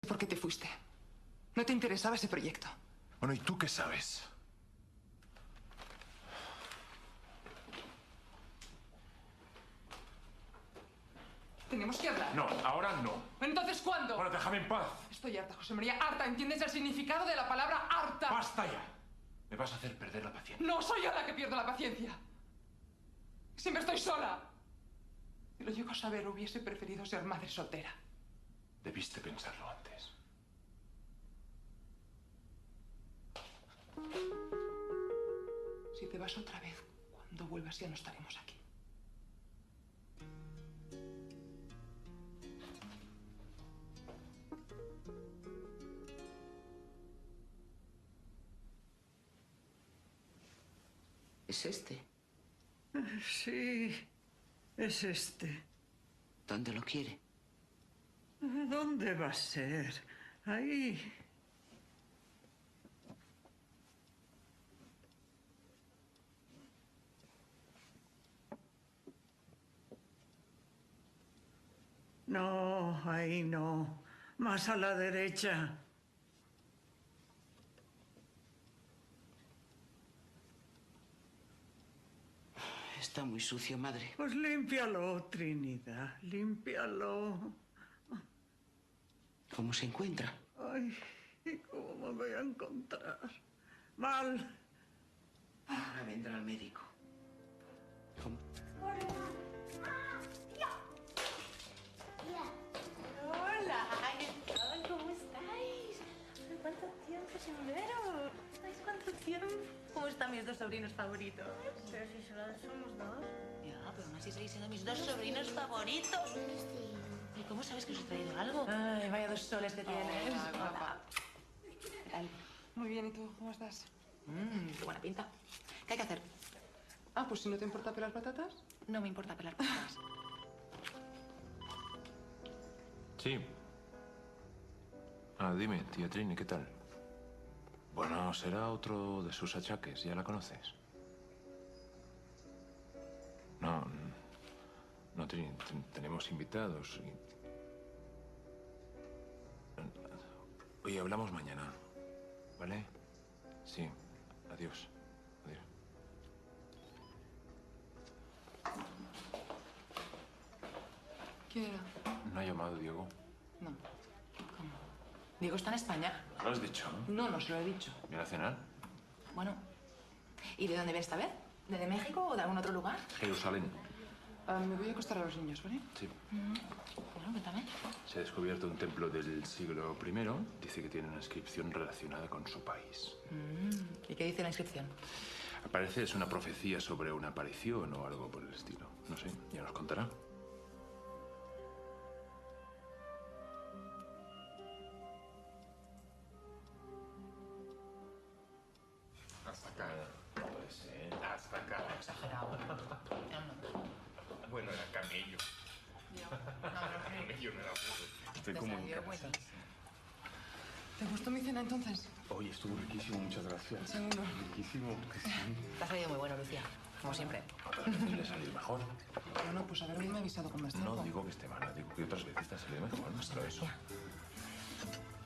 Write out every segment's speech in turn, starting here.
¿Por qué te fuiste? ¿No te interesaba ese proyecto? Bueno, ¿y tú qué sabes? Tenemos que hablar. No, ahora no. ¿Entonces cuándo? Bueno, déjame en paz. Estoy harta, José María, harta. ¿Entiendes el significado de la palabra harta? ¡Basta ya! Me vas a hacer perder la paciencia. No soy yo la que pierdo la paciencia. Siempre estoy sola. Si lo llego a saber, hubiese preferido ser madre soltera. Debiste pensarlo antes. Si te vas otra vez, cuando vuelvas ya no estaremos aquí. ¿Es este? Sí, es este. ¿Dónde lo quiere? ¿Dónde va a ser? Ahí. No, ahí no. Más a la derecha. Está muy sucio, madre. Pues límpialo, Trinidad, límpialo. ¿Cómo se encuentra? Ay, ¿y cómo me voy a encontrar? Mal. Ahora vendrá el médico. ¿Cómo? Hola, ¿cómo estáis? ¿Cuánto tiempo sin veros? ¿Estáis cuánto tiempo? ¿Cómo están mis dos sobrinos favoritos? Pero si solo somos dos. Ya, pero aún así seguís siendo mis dos sobrinos favoritos. ¿Y cómo sabes que os he traído algo? Ay, vaya dos soles que tienes. Hola. ¿Qué tal? Muy bien, ¿y tú? ¿Cómo estás? Qué buena pinta. ¿Qué hay que hacer? Ah, pues si no te importa pelar patatas. No me importa pelar patatas. Sí. Ah, dime, tía Trini, ¿qué tal? Bueno, será otro de sus achaques. ¿Ya la conoces? No, no, Trini, tenemos invitados. Oye, hablamos mañana, ¿vale? Sí, adiós. Adiós. ¿Quién era? ¿No ha llamado Diego? No. ¿Cómo? ¿Diego está en España? ¿Lo has dicho? No, no se lo he dicho. ¿Viene a cenar? Bueno. ¿Y de dónde viene esta vez? ¿De México o de algún otro lugar? Jerusalén. Me voy a acostar a los niños, ¿vale? Sí. Bueno, cuéntame. Se ha descubierto un templo del siglo I. Dice que tiene una inscripción relacionada con su país. ¿Y qué dice la inscripción? Parece es una profecía sobre una aparición o algo por el estilo. No sé, ya nos contará. Hasta acá. No puede ser. Hasta acá. Exagerado. Bueno, era camello. Camello no era burro. Estoy como en casa. ¿Te gustó mi cena entonces? Oye, estuvo riquísimo, muchas gracias. Seguro. Riquísimo. Te ha salido muy bueno, Lucía. Como siempre. Otras veces le ha salido mejor. Bueno, pues haberme avisado con más tiempo. No digo que esté mala, digo que otras veces te ha salido mejor. No solo eso.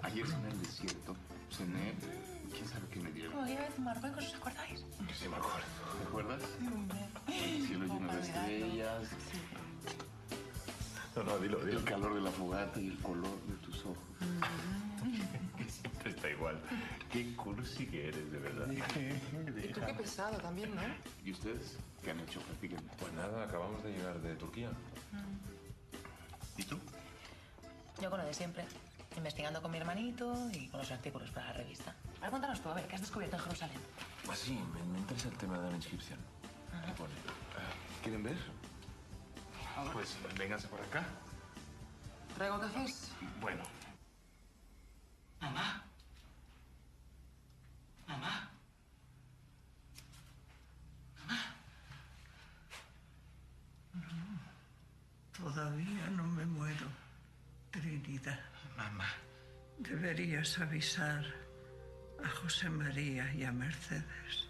Ayer cené en el desierto. Cené... ¿Quién sabe qué me dieron? Oye, de Marruecos, ¿os acordáis? Que sí me acuerdo. ¿Te acuerdas? El cielo lleno de estrellas, No, dilo. el calor de la fogata y el color de tus ojos. Siempre está igual. Qué cursi que eres, de verdad. Y tú qué pesado también, ¿no? ¿Y ustedes qué han hecho? Platíquenme. Pues nada, acabamos de llegar de Turquía. ¿Y tú? Yo con lo de siempre. Investigando con mi hermanito y con los artículos para la revista. Ahora cuéntanos tú, a ver, ¿qué has descubierto en Jerusalén? Ah, sí, me interesa el tema de la inscripción. ¿Qué pone? ¿Quieren ver? Pues vénganse por acá. ¿Traigo cafés? Bueno. Mamá. Mamá. Todavía no me muero, Trinidad. Mamá. Deberías avisar a José María y a Mercedes.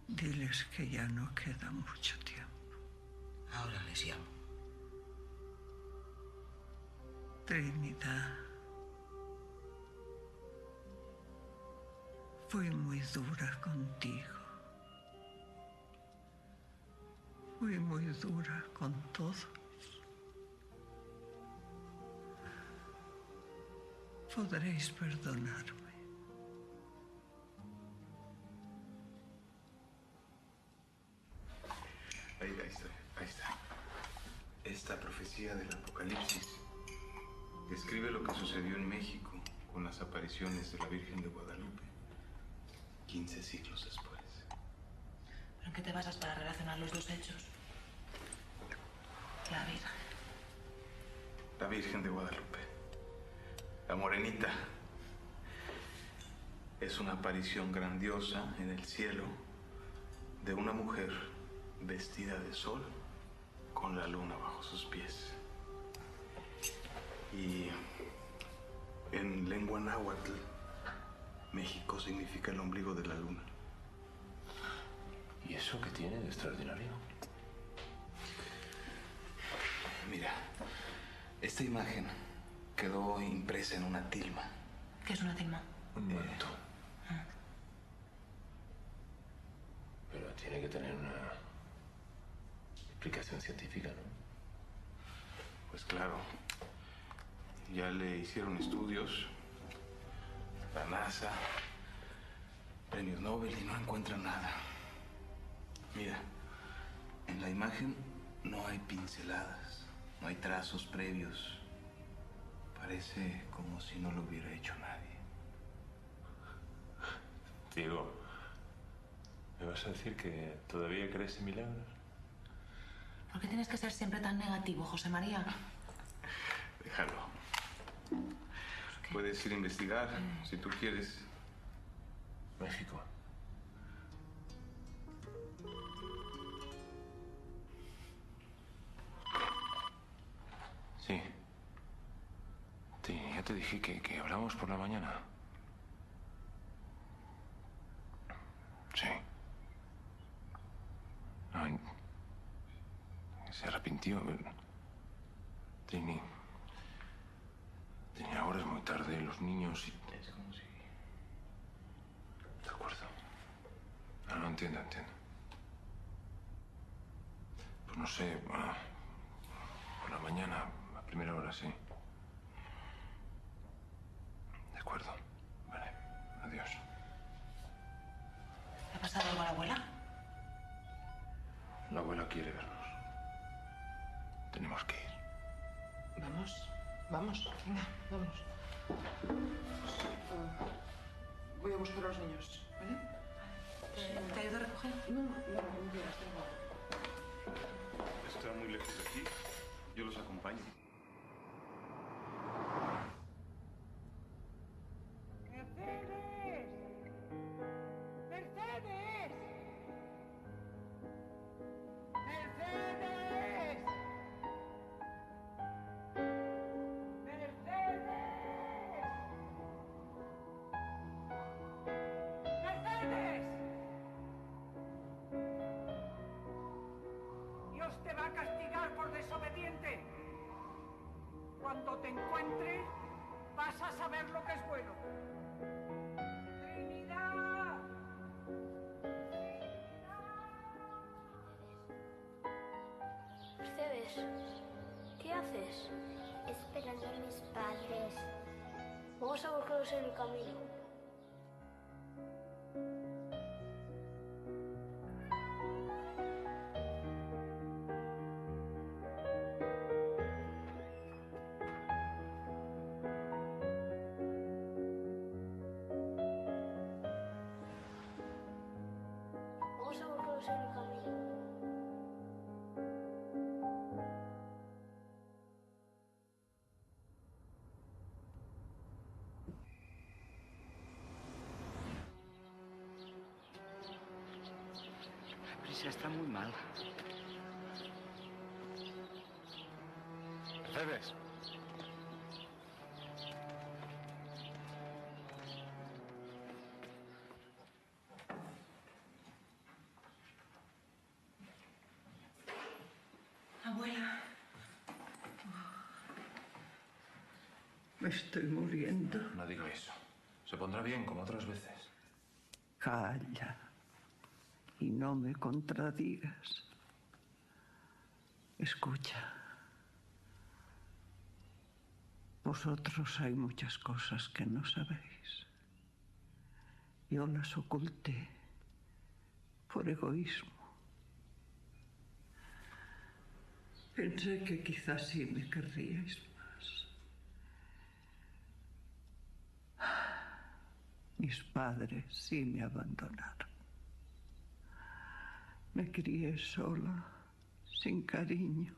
Diles que ya no queda mucho tiempo. Ahora les llamo. Trinidad, Fui muy dura contigo. Fui muy dura con todos. Podréis perdonarme. Ahí está, ahí está. Esta profecía del Apocalipsis describe lo que sucedió en México con las apariciones de la Virgen de Guadalupe 15 siglos después. ¿Pero en qué te basas para relacionar los dos hechos? La Virgen. La Virgen de Guadalupe, la morenita, es una aparición grandiosa en el cielo de una mujer vestida de sol con la luna bajo sus pies. Y en lengua náhuatl, México significa el ombligo de la luna. ¿Y eso qué tiene de extraordinario? Mira, esta imagen quedó impresa en una tilma. ¿Qué es una tilma? Un manto. Pero tiene que tener una explicación científica, ¿no? Pues claro, ya le hicieron estudios, la NASA, premios Nobel y no encuentran nada. Mira, en la imagen no hay pinceladas, no hay trazos previos. Parece como si no lo hubiera hecho nadie. Diego, ¿me vas a decir que todavía crees en milagros? ¿Por qué tienes que ser siempre tan negativo, José María? Déjalo. Puedes ir a investigar si tú quieres. México. Sí. Sí, ya te dije que hablamos por la mañana. Sí. No, se arrepintió. Trini. Ahora es muy tarde, los niños y... Es como si... De acuerdo. No, entiendo. Pues no sé, bueno, por la mañana, a primera hora, sí. De acuerdo. Vale, adiós. ¿Le ha pasado algo a la abuela? La abuela quiere vernos. Tenemos que ir. Vamos, venga, vámonos. Voy a buscar a los niños, ¿vale? ¿Te ayudo a recoger? No, gracias. Está muy lejos de aquí. Yo los acompaño. ¡Mercedes! ¡Mercedes! ¡Mercedes! ¡Mercedes! Dios te va a castigar por desobediente. Cuando te encuentre, vas a saber lo que es bueno. ¡Trinidad! Mercedes, ¿qué haces? Esperando a mis padres. Vamos a buscarlos en el camino. Vamos a buscarlos en el camino. La prisa está muy mal. Mercedes. Abuela. Me estoy muriendo. No diga eso. Se pondrá bien como otras veces. Calla y no me contradigas. Escucha. Vosotros hay muchas cosas que no sabéis. Yo las oculté por egoísmo. Pensé que quizás sí me querríais más. Mis padres sí me abandonaron. Me crié sola, sin cariño.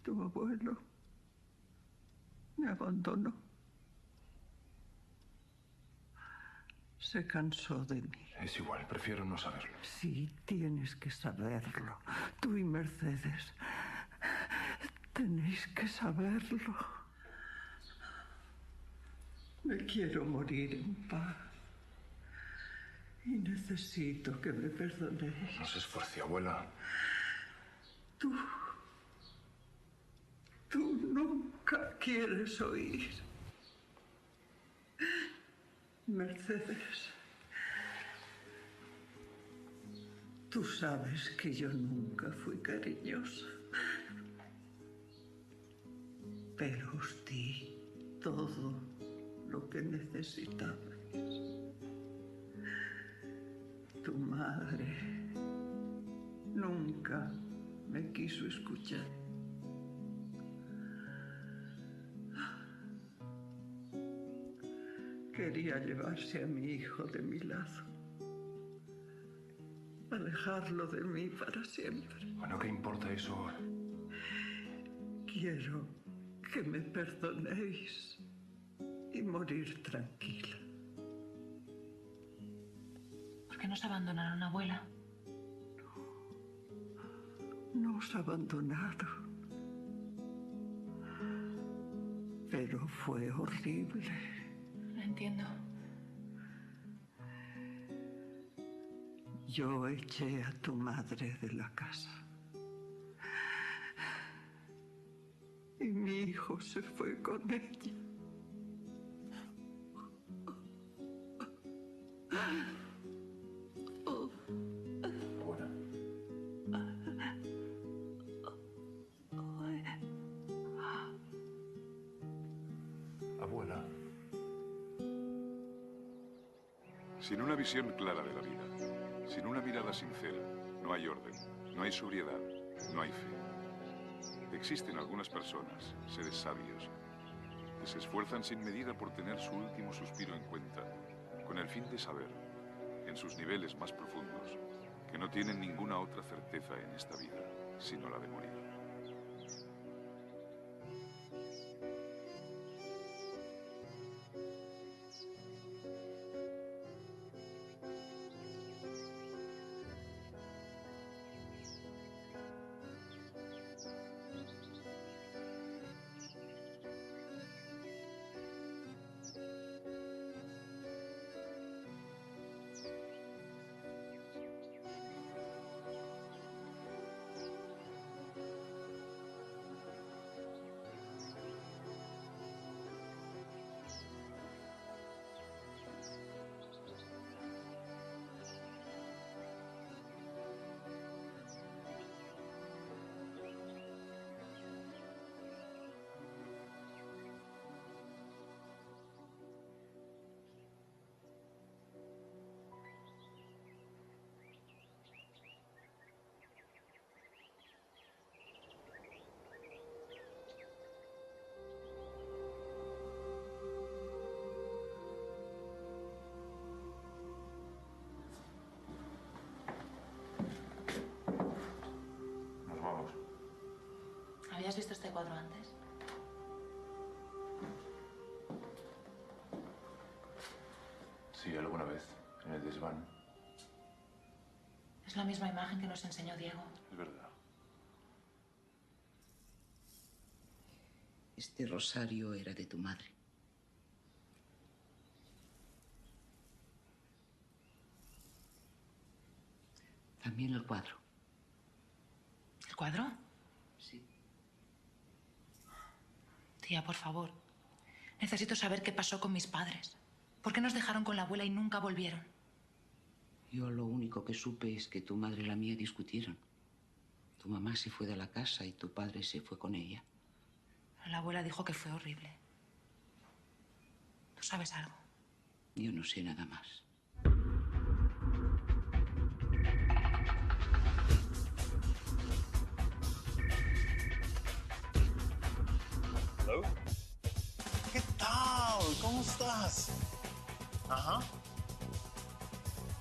Tu abuelo me abandonó. Se cansó de mí. Es igual, prefiero no saberlo. Sí, tienes que saberlo. Tú y Mercedes tenéis que saberlo. Me quiero morir en paz. Y necesito que me perdonéis. No se esfuerce, abuela. Tú nunca quieres oír. Mercedes, tú sabes que yo nunca fui cariñosa, pero os di todo lo que necesitabais. Tu madre nunca me quiso escuchar. Quería llevarse a mi hijo de mi lado, alejarlo de mí para siempre. Bueno, ¿qué importa eso ahora? Quiero que me perdonéis y morir tranquila. ¿Por qué nos abandonaron, abuela? No os abandonaron, pero fue horrible. No entiendo. Yo eché a tu madre de la casa. Y mi hijo se fue con ella. Abuela. Abuela. Sin una visión clara de la vida, sin una mirada sincera, no hay orden, no hay sobriedad, no hay fe. Existen algunas personas, seres sabios, que se esfuerzan sin medida por tener su último suspiro en cuenta, con el fin de saber, en sus niveles más profundos, que no tienen ninguna otra certeza en esta vida, sino la de morir. Nos vamos. ¿Habías visto este cuadro antes? Sí, alguna vez, en el desván. Es la misma imagen que nos enseñó Diego. Es verdad. Este rosario era de tu madre. También el cuadro. ¿El cuadro? Sí. Tía, por favor. Necesito saber qué pasó con mis padres. ¿Por qué nos dejaron con la abuela y nunca volvieron? Yo lo único que supe es que tu madre y la mía discutieron. Tu mamá se fue de la casa y tu padre se fue con ella. La abuela dijo que fue horrible. ¿Tú sabes algo? Yo no sé nada más. Hello. ¿Qué tal? ¿Cómo estás? Ajá.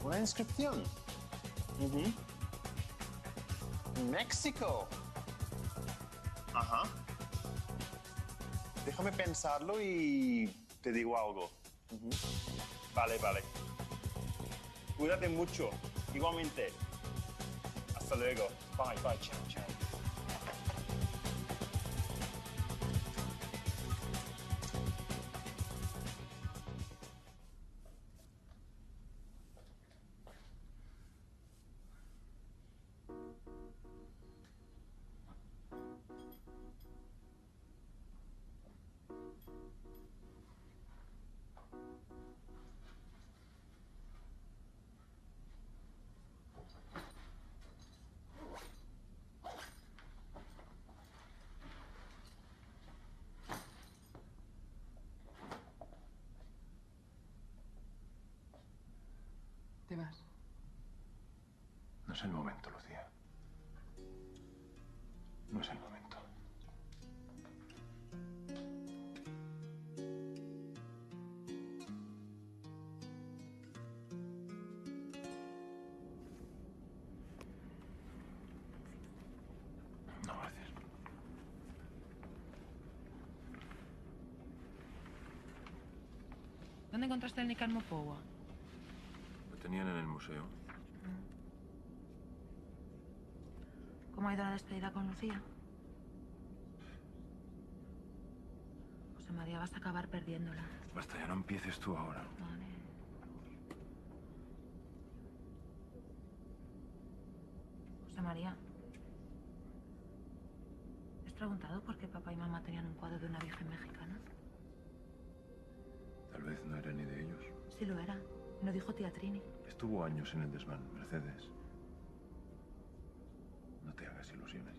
Una inscripción. México. Ajá. Déjame pensarlo y te digo algo. Vale, vale. Cuídate mucho. Igualmente. Hasta luego. Bye, bye. Chao, chao. ¿Te vas? No es el momento, Lucía. No es el momento. No, gracias. ¿Dónde encontraste el Nican Mopowa? Lo tenían en el museo. ¿Cómo ha ido la despedida con Lucía? José María, vas a acabar perdiéndola. Basta, ya no empieces tú ahora. Vale. José María, ¿te has preguntado por qué papá y mamá tenían un cuadro de una virgen mexicana? Tal vez no era ni de ellos. Sí lo era. Me lo dijo tía Trini. Estuvo años en el desván, Mercedes. No te hagas ilusiones.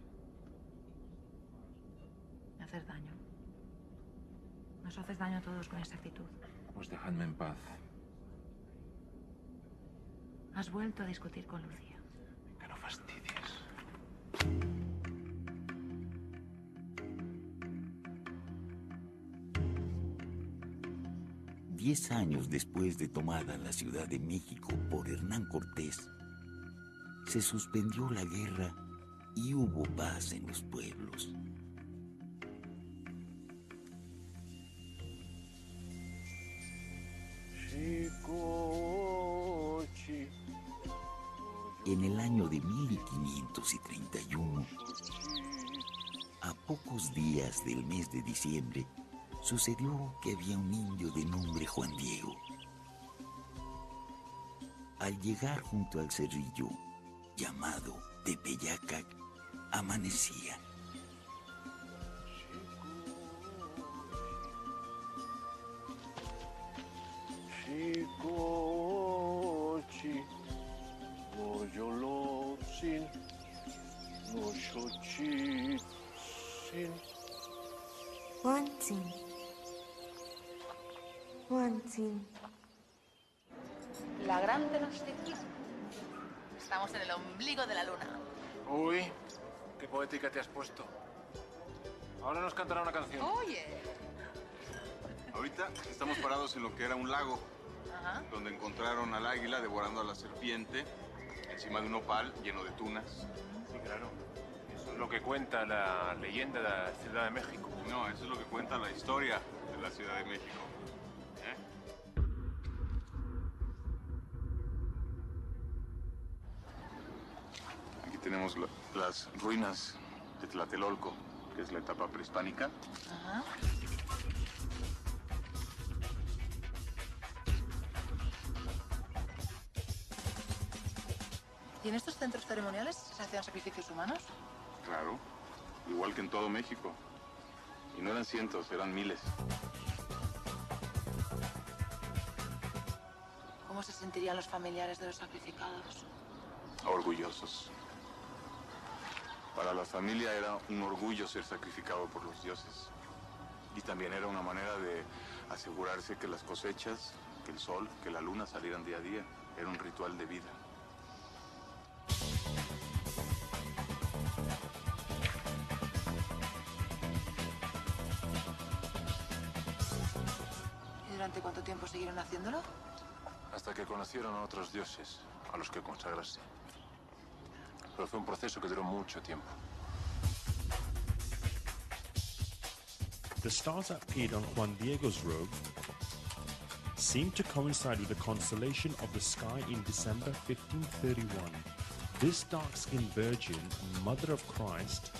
Me haces daño. Nos haces daño a todos con esa actitud. Pues dejadme en paz. Has vuelto a discutir con Lucía. Que no fastidies. 10 años después de tomada la Ciudad de México por Hernán Cortés, se suspendió la guerra y hubo paz en los pueblos. En el año de 1531, a pocos días del mes de diciembre, sucedió que había un indio de nombre Juan Diego. Al llegar junto al cerrillo, llamado Tepeyacac, amanecía. La gran Tenochtitlan. Estamos en el ombligo de la luna. Uy, qué poética te has puesto. Ahora nos cantará una canción. Oye. Ahorita estamos parados en lo que era un lago, Ajá. donde encontraron al águila devorando a la serpiente encima de un opal lleno de tunas. Sí, claro. Eso es lo que cuenta la leyenda de la Ciudad de México. No, eso es lo que cuenta la historia de la Ciudad de México. Aquí tenemos las ruinas de Tlatelolco, que es la etapa prehispánica. Ajá. ¿Y en estos centros ceremoniales se hacían sacrificios humanos? Claro, igual que en todo México. Y no eran cientos, eran miles. ¿Cómo se sentirían los familiares de los sacrificados? Orgullosos. Para la familia era un orgullo ser sacrificado por los dioses. Y también era una manera de asegurarse que las cosechas, que el sol, que la luna salieran día a día. Era un ritual de vida. ¿Y durante cuánto tiempo siguieron haciéndolo? Hasta que conocieron a otros dioses, a los que consagrarse. Pero fue un proceso que duró mucho tiempo. The stars that appeared on Juan Diego's robe seemed to coincide with the constellation of the sky in December 1531. This dark-skinned virgin, Mother of Christ,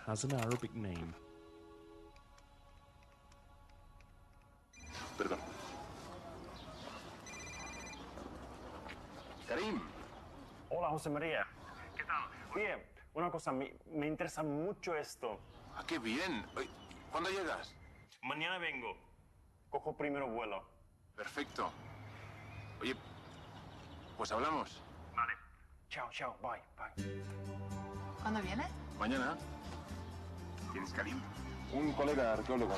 has an Arabic name. Perdón. Karim. Hola, José María. ¿Qué tal? Oye, una cosa, me interesa mucho esto. Ah, qué bien. Oye, ¿cuándo llegas? Mañana vengo. Cojo primero vuelo. Perfecto. Oye, pues hablamos. Vale. Chao, chao. Bye, bye. ¿Cuándo viene? Mañana. ¿Quién es Karim? Un colega arqueólogo.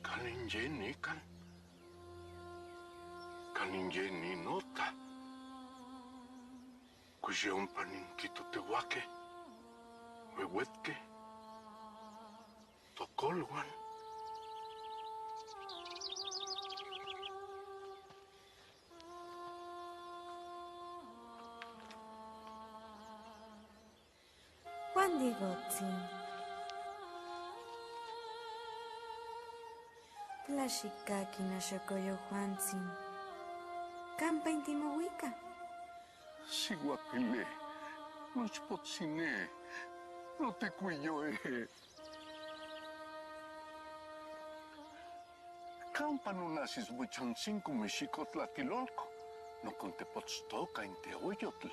Kaninjeni kan. Kaninjeni nota. Kujeon panin kito tewake. Wewetke. Tokolwan. Juan Diegotzin. Tlashikaki na xokoyo Juantzin. Kampa intimohuica. Siguapile. Nochpotzine. No te cuyo Campa no nasis huichancinco mexico tlatilolco. No contepotztoca en teoyotl.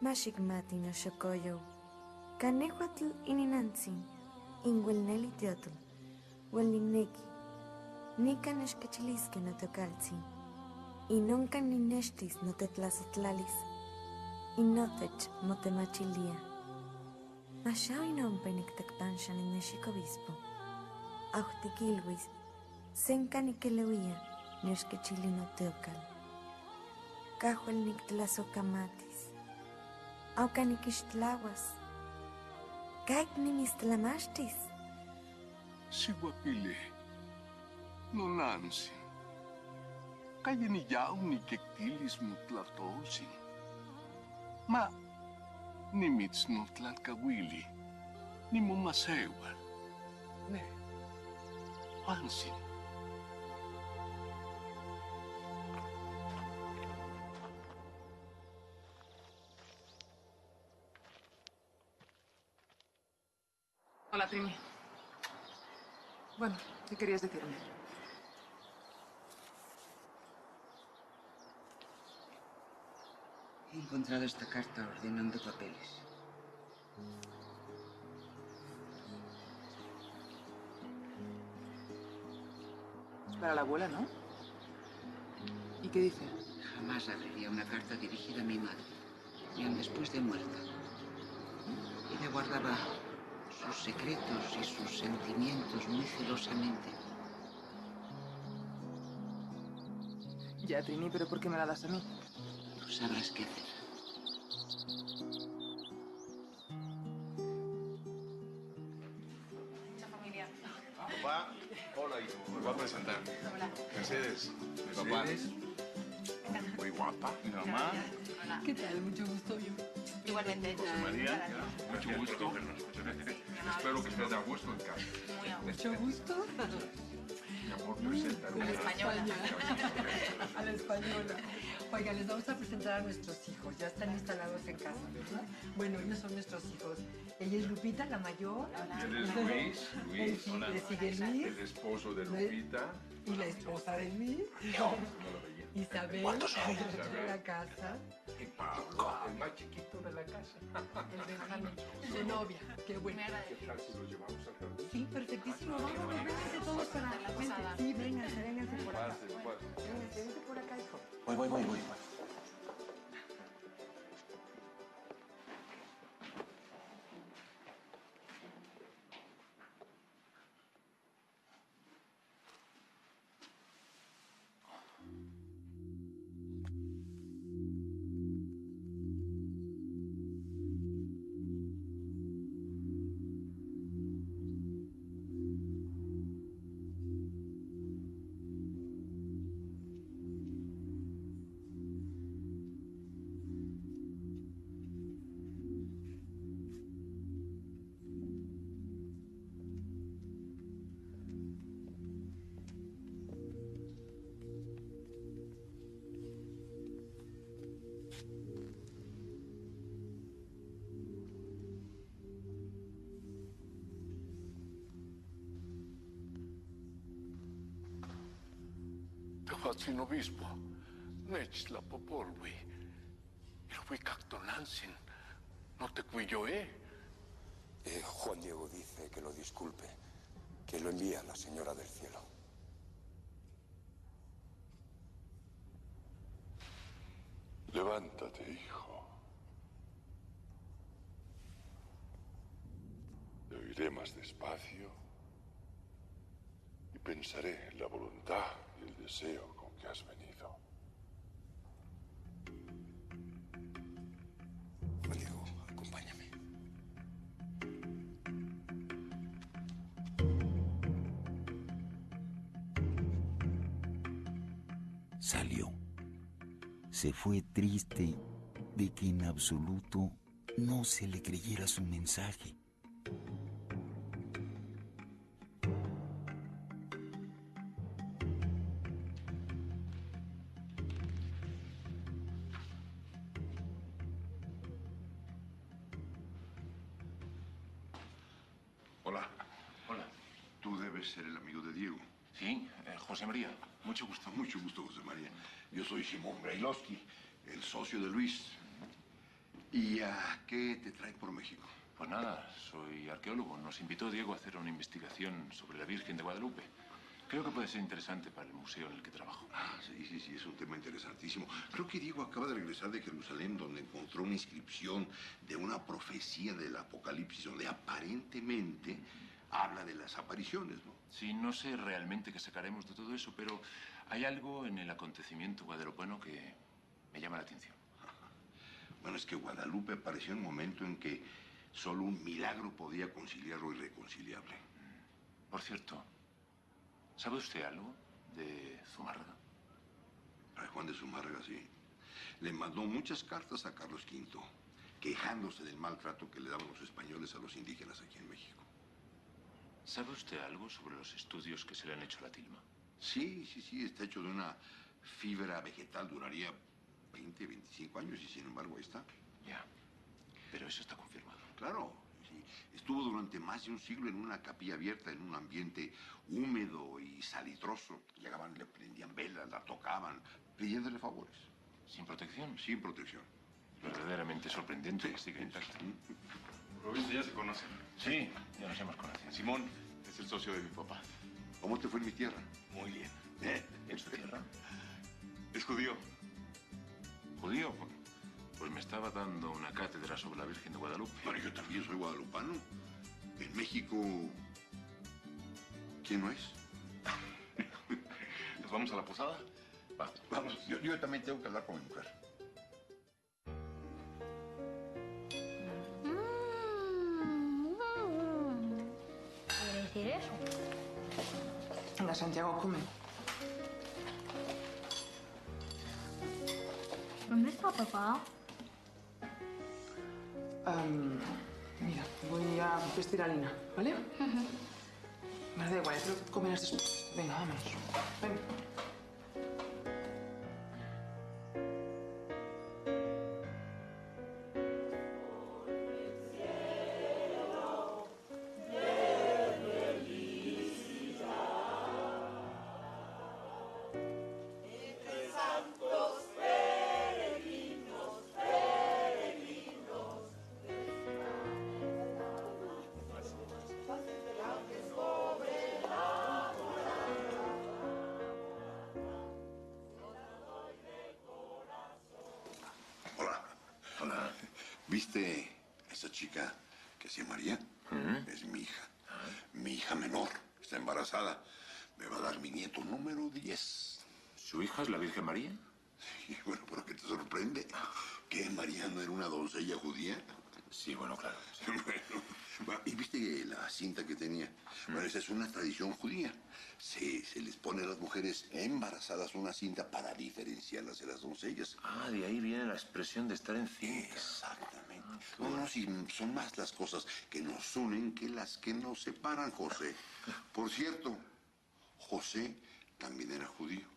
Mashikmati no xokoyo. Canehuatl ininantzin. Inguelneli teotl. Huelinneki. Nika nexquechilisque no tocaltzin. Y nunca ni nextis no te tlasotlalis. Y notech motemachilia. Machao y nompe nictecpanshan in nexicobispo. Auhtiquilhuis. Senca niqueleuia nexquechili no teocal. Cajuel nictlasocamatis. Auca niquixtlahuas. Caik nimistlamastis. Siguapile. No nansi. Kaya ni yao ni kektilis mutlatolsin. Ma, ni mits no tlatkawili, ni mumasewan. Ne, pansin. Hola, Trini. Bueno, ¿qué querías decirme? He encontrado esta carta ordenando papeles. Es para la abuela, ¿no? ¿Y qué dice? Jamás abriría una carta dirigida a mi madre, ni aun después de muerta. Ella guardaba sus secretos y sus sentimientos muy celosamente. Ya, Trini, pero ¿por qué me la das a mí? Tú sabrás qué hacer. Mucha familia. Papá, hola, hijo. Me voy a presentar. Hola. Mercedes, mi papá. Muy guapa. Mi mamá. Hola. ¿Qué tal? Mucho gusto, yo. Igualmente. José María, mucho gusto. Espero que estés a gusto en casa. Muy a gusto. Mucho gusto. mi amor, preséntale. A la española. A la española. Oigan, les vamos a presentar a nuestros hijos. Ya están instalados en casa, ¿verdad? Bueno, ellos son nuestros hijos. Ella es Lupita, la mayor. Y él es Luis. Luis, Sí, le sigue Luis. el esposo de Lupita. Y la esposa de Luis. No lo veía. Isabel. ¿Cuántos son? De la casa. Y Pablo, el más chiquito de la casa. El Benjamín. Su novia. Qué bueno. ¿Qué tal si los llevamos al jardín? Sí, perfectísimo. Vámonos, vénganse todos para la posada. Sí, vénganse por acá. Vénganse por acá, hijo. Voy. Sin obispo, nech la popolwi. El fui cactonansin. No te cuyo, Juan Diego dice que lo disculpe, que lo envía la Señora del Cielo. Levántate, hijo. Te oiré más despacio y pensaré en la voluntad y el deseo con que has venido. Juan Diego, acompáñame. Salió. Se fue triste de que en absoluto no se le creyera su mensaje. Hola. Tú debes ser el amigo de Diego. Sí, José María. Mucho gusto. Mucho gusto, José María. Yo soy Simón Brailovsky, el socio de Luis. ¿Y a qué te trae por México? Pues nada, soy arqueólogo. Nos invitó Diego a hacer una investigación sobre la Virgen de Guadalupe. Creo que puede ser interesante para el museo en el que trabajo. Sí, es un tema interesantísimo. Creo que Diego acaba de regresar de Jerusalén, donde encontró una inscripción de una profecía del Apocalipsis, donde aparentemente habla de las apariciones, ¿no? Sí, no sé realmente qué sacaremos de todo eso, pero hay algo en el acontecimiento guadalupano que me llama la atención. Bueno, es que Guadalupe apareció en un momento en que solo un milagro podía conciliar lo irreconciliable. Por cierto, ¿sabe usted algo de Zumárraga? Fray Juan de Zumárraga, sí. Le mandó muchas cartas a Carlos V, quejándose del maltrato que le daban los españoles a los indígenas aquí en México. ¿Sabe usted algo sobre los estudios que se le han hecho a la tilma? Sí, está hecho de una fibra vegetal, duraría 20, 25 años y sin embargo ahí está. Ya, pero eso está confirmado. Claro, sí. Estuvo durante más de un siglo en una capilla abierta, en un ambiente húmedo y salitroso. Llegaban, le prendían velas, la tocaban, pidiéndole favores. ¿Sin protección? Sin protección. Verdaderamente sorprendente que siga intacto. Por lo visto ya se conocen. Sí, ya nos hemos conocido. Simón es el socio de mi papá. ¿Cómo te fue en mi tierra? Muy bien. ¿En su tierra? Es judío. ¿Judío? Pues me estaba dando una cátedra sobre la Virgen de Guadalupe. Bueno, yo también soy guadalupano. En México, ¿quién no es? ¿Nos vamos a la posada? Vamos. Yo también tengo que hablar con mi mujer. ¿Quiere decir eso? Anda, Santiago, come. ¿Dónde está papá? Mira, voy a vestir a Lina, ¿vale? Me da igual, pero comerás después. Venga, vámonos. Ven. ¿Viste a esa chica que se llama María? Es mi hija. Mi hija menor. Está embarazada. Me va a dar mi nieto número 10. ¿Su hija es la Virgen María? Sí, bueno, pero ¿qué te sorprende? ¿Que María no era una doncella judía? Sí, bueno, claro. Sí. Bueno, ¿y viste la cinta que tenía? Bueno, esa es una tradición judía. Se les pone a las mujeres embarazadas una cinta para diferenciarlas de las doncellas. Ah, de ahí viene la expresión de estar en cinta. Exactamente. No, sí, son más las cosas que nos unen que las que nos separan, José. Por cierto, José también era judío.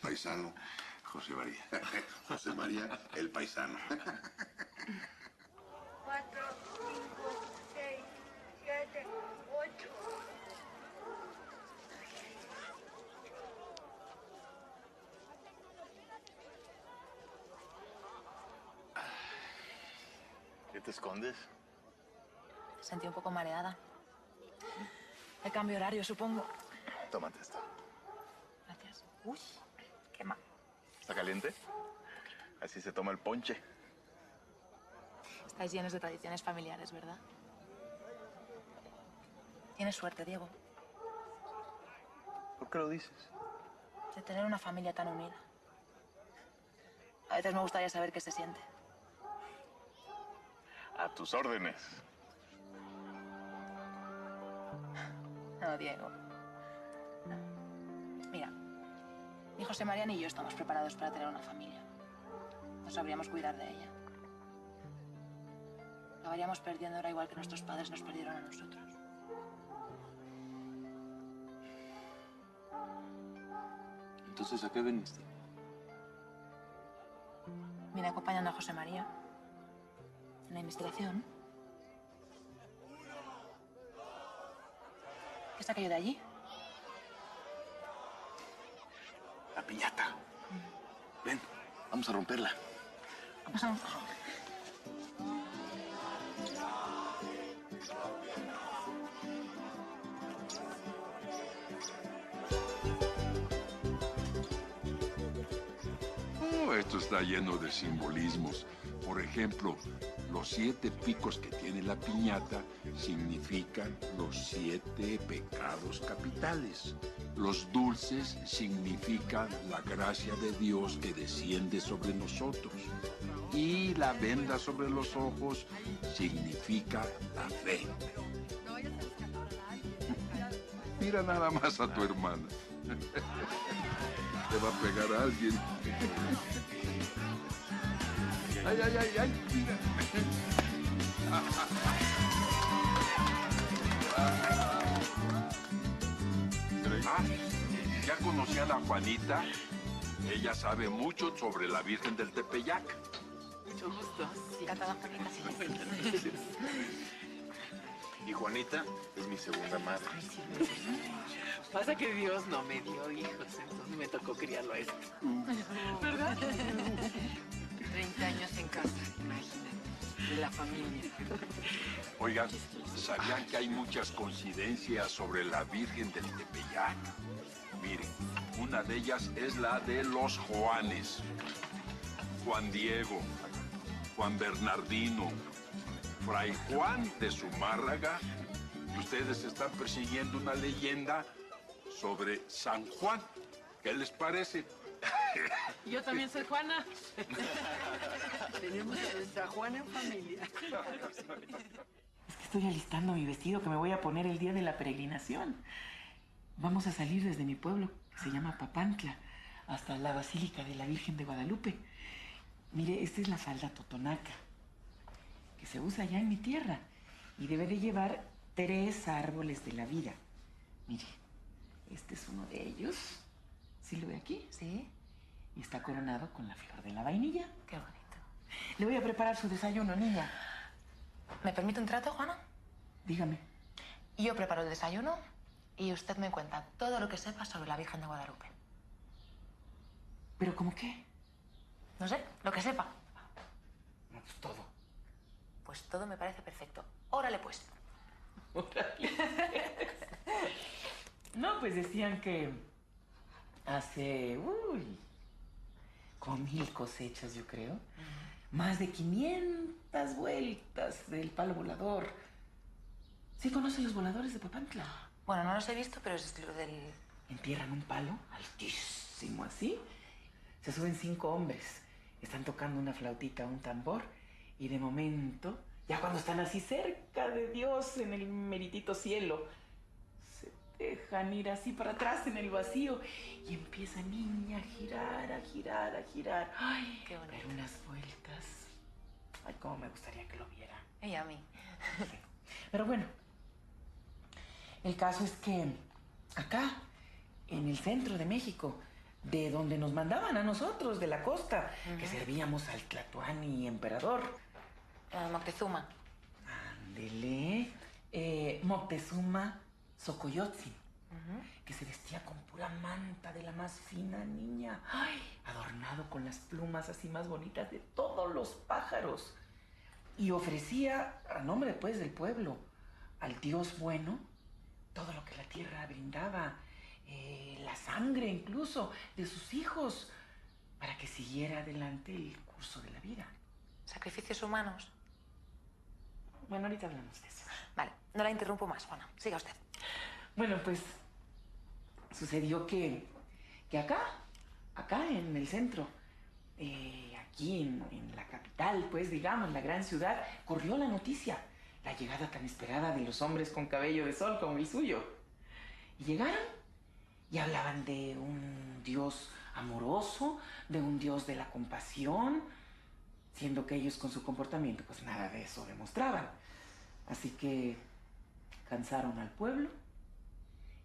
Paisano. José María. José María, el paisano. 4, 5, 6, 7, 8. ¿Qué te escondes? Me sentí un poco mareada. El cambio horario, supongo. Tómate esto. Gracias. Uy, quema. ¿Está caliente? Así se toma el ponche. Estáis llenos de tradiciones familiares, ¿verdad? Tienes suerte, Diego, ¿Por qué lo dices? de tener una familia tan unida. A veces me gustaría saber qué se siente. A tus órdenes. No, Diego. No. Mira, ni José María ni yo estamos preparados para tener una familia. No sabríamos cuidar de ella. Acabaríamos perdiendo ahora igual que nuestros padres nos perdieron a nosotros. Entonces, ¿a qué veniste? Vine acompañando a José María en la investigación. ¿Qué es aquello de allí? La piñata. Ven, vamos a romperla. Vamos. Esto está lleno de simbolismos. Por ejemplo, los 7 picos que tiene la piñata significan los 7 pecados capitales. Los dulces significan la gracia de Dios que desciende sobre nosotros. Y la venda sobre los ojos significa la fe. Mira nada más a tu hermana. Te va a pegar a alguien. Ay, ay, ay, ay, mira. Ya conocí a la Juanita. Ella sabe mucho sobre la Virgen del Tepeyac. Mucho gusto. Encantada, Juanita. Y Juanita es mi segunda madre. Pasa que Dios no me dio hijos, entonces me tocó criarlo a este. ¿Verdad? 30 años en casa, imagínate, de la familia. Oigan, ¿sabían que hay muchas coincidencias sobre la Virgen del Tepeyac? Miren, una de ellas es la de los Juanes. Juan Diego, Juan Bernardino, Fray Juan de Zumárraga. Y ustedes están persiguiendo una leyenda sobre San Juan. ¿Qué les parece? Yo también soy Juana. Tenemos a nuestra Juana en familia. Es que estoy alistando mi vestido que me voy a poner el día de la peregrinación. Vamos a salir desde mi pueblo, que se llama Papantla, hasta la Basílica de la Virgen de Guadalupe. Mire, esta es la falda totonaca, que se usa allá en mi tierra y debe de llevar 3 árboles de la vida. Mire, este es uno de ellos. ¿Sí lo ve aquí? Sí. Y está coronado con la flor de la vainilla. Qué bonito. Le voy a preparar su desayuno, niña. ¿Me permite un trato, Juana? Dígame. Yo preparo el desayuno y usted me cuenta todo lo que sepa sobre la Virgen de Guadalupe. ¿Pero cómo qué? No sé, lo que sepa. No, pues todo. Pues todo me parece perfecto. Órale, pues. Órale. No, pues decían que hace, como 1000 cosechas, yo creo. Más de 500 vueltas del palo volador. ¿Sí conoce los voladores de Papantla? Bueno, no los he visto, pero es lo del... Entierran un palo altísimo así. Se suben 5 hombres. Están tocando una flautita, un tambor. Y de momento, ya cuando están así cerca de Dios en el meritito cielo, se dejan ir así para atrás en el vacío. Y empieza, niña, a girar, a girar, a girar. Ay, qué bonito. Pero unas vueltas. Ay, cómo me gustaría que lo viera. Y a mí. Sí. Pero bueno, el caso es que acá, en el centro de México, de donde nos mandaban a nosotros, de la costa, que servíamos al Tlatoani emperador. Moctezuma. Ándele. Moctezuma Xocoyotzin, que se vestía con pura manta de la más fina, niña. Ay, adornado con las plumas así más bonitas de todos los pájaros. Y ofrecía, a nombre pues del pueblo, al Dios bueno, todo lo que la tierra brindaba, la sangre incluso de sus hijos, para que siguiera adelante el curso de la vida. ¿Sacrificios humanos? Bueno, ahorita hablamos de eso. Vale, no la interrumpo más, Juana. Siga usted. Bueno, pues sucedió que acá en el centro, aquí en la capital, pues digamos, la gran ciudad, corrió la noticia, la llegada tan esperada de los hombres con cabello de sol como el suyo. Y llegaron y hablaban de un Dios amoroso, de un Dios de la compasión, siendo que ellos con su comportamiento pues nada de eso demostraban. Así que cansaron al pueblo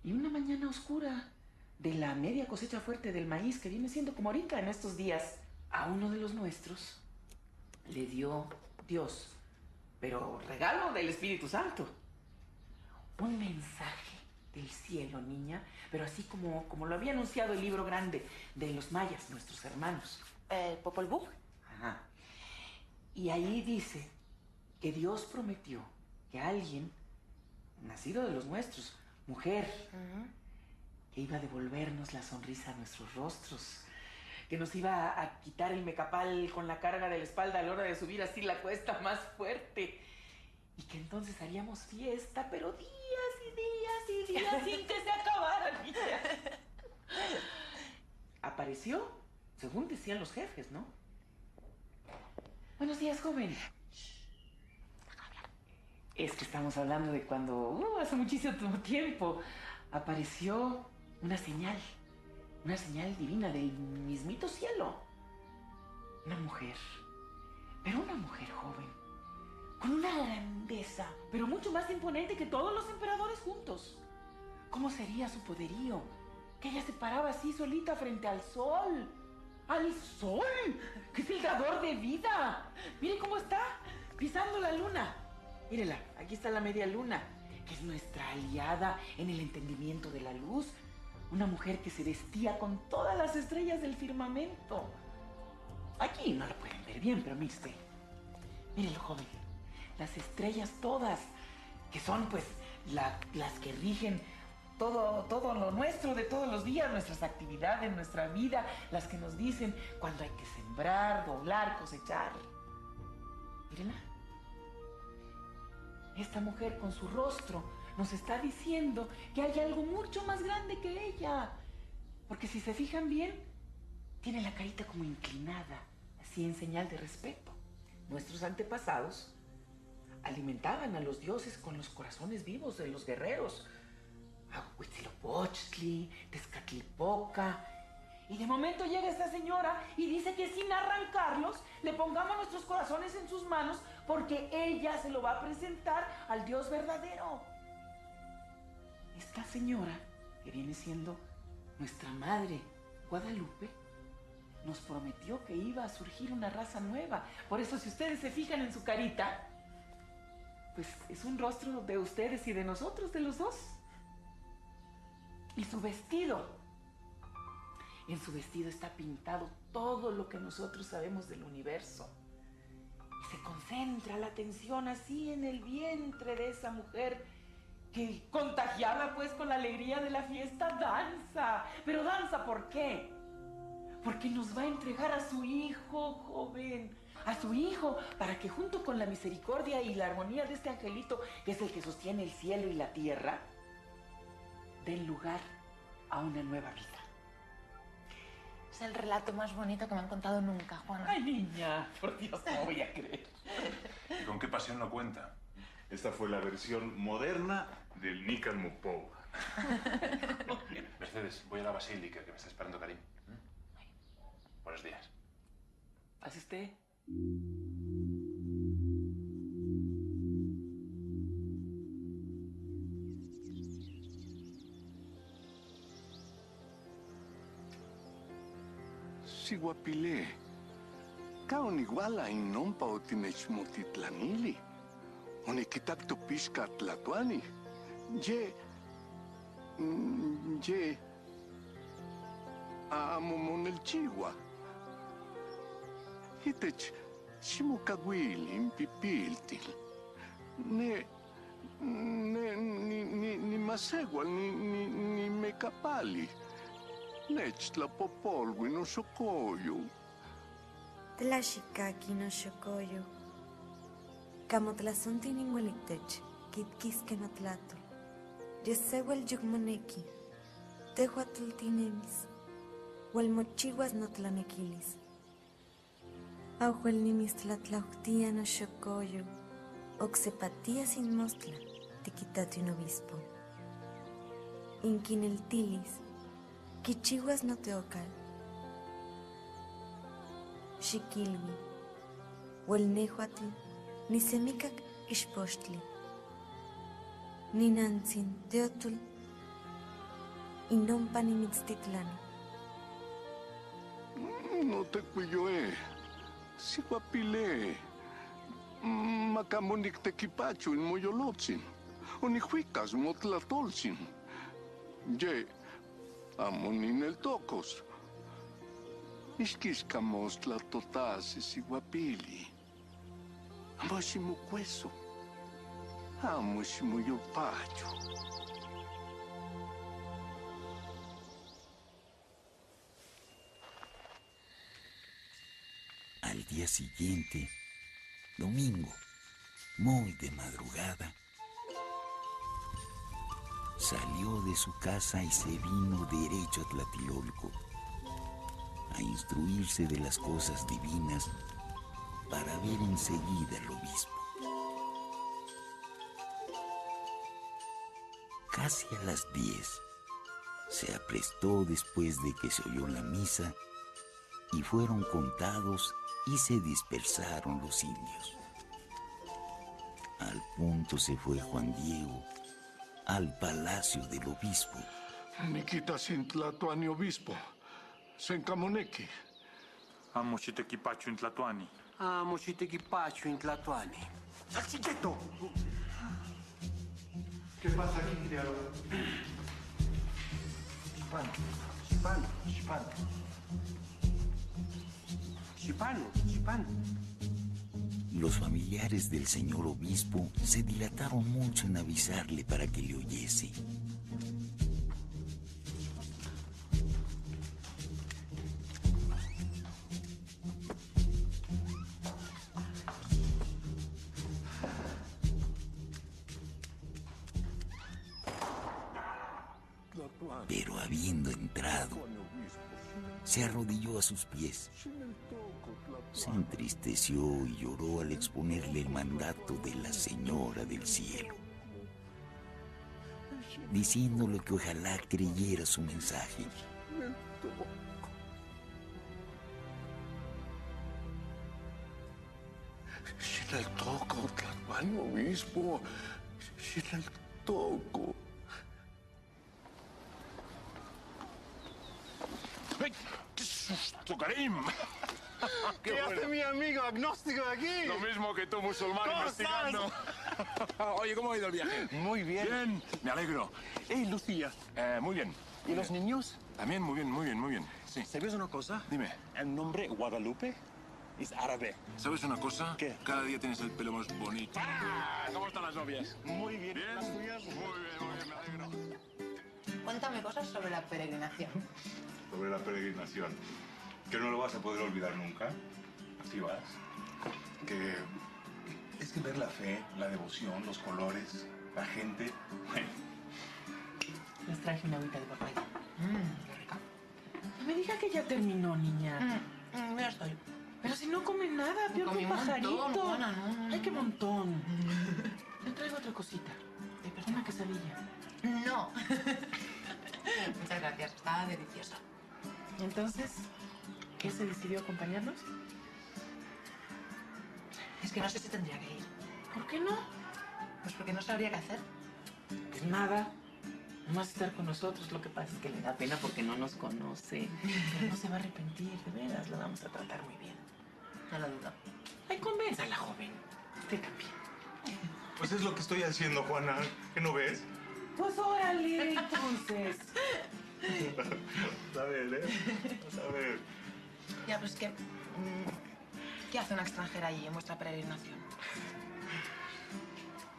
y una mañana oscura de la media cosecha fuerte del maíz, que viene siendo como ahorita en estos días, a uno de los nuestros le dio Dios, pero regalo del Espíritu Santo, un mensaje del cielo, niña, pero así como lo había anunciado el libro grande de los mayas, nuestros hermanos. ¿Popol Vuh? Ajá. Y ahí dice que Dios prometió que alguien, nacido de los nuestros, mujer, que iba a devolvernos la sonrisa a nuestros rostros, que nos iba a quitar el mecapal con la carga de la espalda a la hora de subir así la cuesta más fuerte, y que entonces haríamos fiesta, pero días y días y días sin que se acabara, niña. Apareció, según decían los jefes, ¿no? Buenos días, joven. Es que estamos hablando de cuando, hace muchísimo tiempo, apareció una señal divina del mismito cielo. Una mujer, pero una mujer joven, con una grandeza, pero mucho más imponente que todos los emperadores juntos. ¿Cómo sería su poderío? Que ella se paraba así solita frente al sol. ¡Al sol! ¡Qué es el dador de vida! Mire cómo está, pisando la luna. Mírela, aquí está la media luna, que es nuestra aliada en el entendimiento de la luz. Una mujer que se vestía con todas las estrellas del firmamento. Aquí no la pueden ver bien, pero mire usted. Mírelo, joven. Las estrellas todas, que son pues las que rigen todo lo nuestro de todos los días, nuestras actividades, nuestra vida, las que nos dicen cuándo hay que sembrar, doblar, cosechar. Mírela. Esta mujer con su rostro nos está diciendo que hay algo mucho más grande que ella. Porque si se fijan bien, tiene la carita como inclinada, así en señal de respeto. Nuestros antepasados alimentaban a los dioses con los corazones vivos de los guerreros. A Huitzilopochtli, Tezcatlipoca. Y de momento llega esta señora y dice que sin arrancarlos le pongamos nuestros corazones en sus manos porque ella se lo va a presentar al Dios verdadero. esta señora, que viene siendo nuestra madre Guadalupe, nos prometió que iba a surgir una raza nueva. Por eso, si ustedes se fijan en su carita, pues es un rostro de ustedes y de nosotros, de los dos. Y su vestido. En su vestido está pintado todo lo que nosotros sabemos del universo. Y se concentra la atención así en el vientre de esa mujer que, contagiada pues con la alegría de la fiesta, danza. Pero danza, ¿por qué? Porque nos va a entregar a su hijo, joven. A su hijo, para que junto con la misericordia y la armonía de este angelito, que es el que sostiene el cielo y la tierra, den lugar a una nueva vida. Es el relato más bonito que me han contado nunca, Juana. Ay, niña, por Dios, no voy a creer. ¿Y con qué pasión lo cuenta? Esta fue la versión moderna del Nican Mupou. Mercedes, voy a la basílica, que me está esperando Karim. Buenos días. ¿Hace usted? Siguapile, kaon iguala inompa otinechmotitlanili. Onikitakto pixka tlatuani. Ye, amomonelchiwa. Itech, chimukawili impipiltil. Ni masegwal, ni mekapali. Nechtlapopoliwi no xocoyo. Tlaxikaki no xocoyo. Kamotlasonti ninguelitech, kitkiske no tlato. Yesewel yukmoneki. Tehuatl tinemis. Huelmochihuas no tlanequilis. Aujuel nimistlatlautia no xocoyo. Oxepatía sin mostla, tiquitati un obispo. Inquineltilis. Kichihuas no teocal. Xiquilwi. Huelnehuatl. Ni semicac ixpochtli. Ni nantzin teotul. Inompa nimitztitlani. No te cuyoe. Siguapile. Macamonik tequipacho en moyolotzin. Onihuicas motlatolzin. Ye. Amonin el tocos. Isquiscamos la totase siguapili. Amosimo cueso. Amosimo yo pacho. Al día siguiente, domingo, muy de madrugada, salió de su casa y se vino derecho a Tlatilolco a instruirse de las cosas divinas para ver enseguida al obispo. Casi a las 10 se aprestó después de que se oyó la misa y fueron contados y se dispersaron los indios. Al punto se fue Juan Diego al palacio del obispo. Nikita sin tlatuani obispo. Sencamonequi. Amo xitequipacho in Tlatuani. Amo xitequipacho in Tlatuani. ¡Salchiqueto! ¿Qué pasa aquí, criado? Chipano. Los familiares del señor obispo se dilataron mucho en avisarle para que le oyese. Pero habiendo entrado, se arrodilló a sus pies. Se entristeció y lloró al exponerle el mandato de la Señora del Cielo, diciéndole que ojalá creyera su mensaje. Xinaltoco, Tlatuani obispo. Xinaltoco. mucho, Karim. ¿Qué hace mi amigo agnóstico aquí? Lo mismo que tú, musulmán, ¿Cómo investigando. Oye, ¿cómo ha ido el viaje? Muy bien. Bien, me alegro. Hey, Lucía. Muy bien. ¿Y los niños? También muy bien, muy bien, muy bien. Sí. ¿Sabes una cosa? Dime. El nombre Guadalupe es árabe. ¿Sabes una cosa? ¿Qué? Cada día tienes el pelo más bonito. ¿Cómo están las novias? Muy bien. ¿Bien? ¿Las tuyas? Muy bien, me alegro. Cuéntame cosas sobre la peregrinación. Sobre la peregrinación. Que no lo vas a poder olvidar nunca. Así vas. Que es que ver la fe, la devoción, los colores, la gente. Bueno, Les traje una agüita de papaya. Qué rico. No me diga que ya terminó, niña. Ya estoy. Pero si no come nada, peor que Comí un un pajarito. montón, Juana, no. Ay, qué montón. Le traigo otra cosita. Una quesadilla. No. Muchas gracias, está deliciosa. Entonces, ¿qué se decidió acompañarnos? Es que no sé si tendría que ir. ¿Por qué no? Pues porque no sabría qué hacer. Pues nada. No vas a estar con nosotros. Lo que pasa es que le da pena porque no nos conoce. Pero no se va a arrepentir, de veras. La vamos a tratar muy bien. No lo dudo. Ay, convénzala, joven. Usted también. pues es lo que estoy haciendo, Juana. ¿Qué no ves? Pues órale, entonces. Vas a ver, ¿eh? Vas a ver. Ya, pues que... ¿qué hace una extranjera allí en vuestra peregrinación?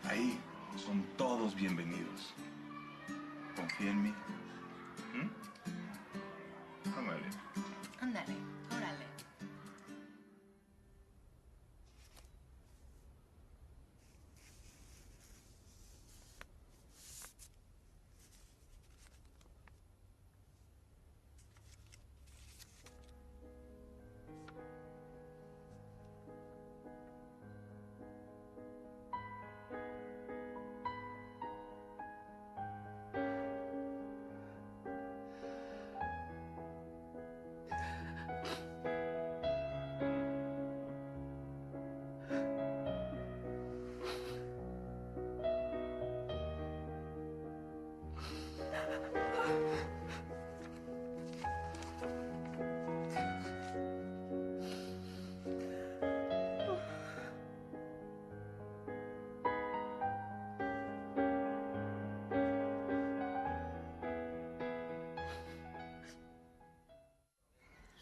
Ahí son todos bienvenidos. Confía en mí. Ándale. Ándale, órale.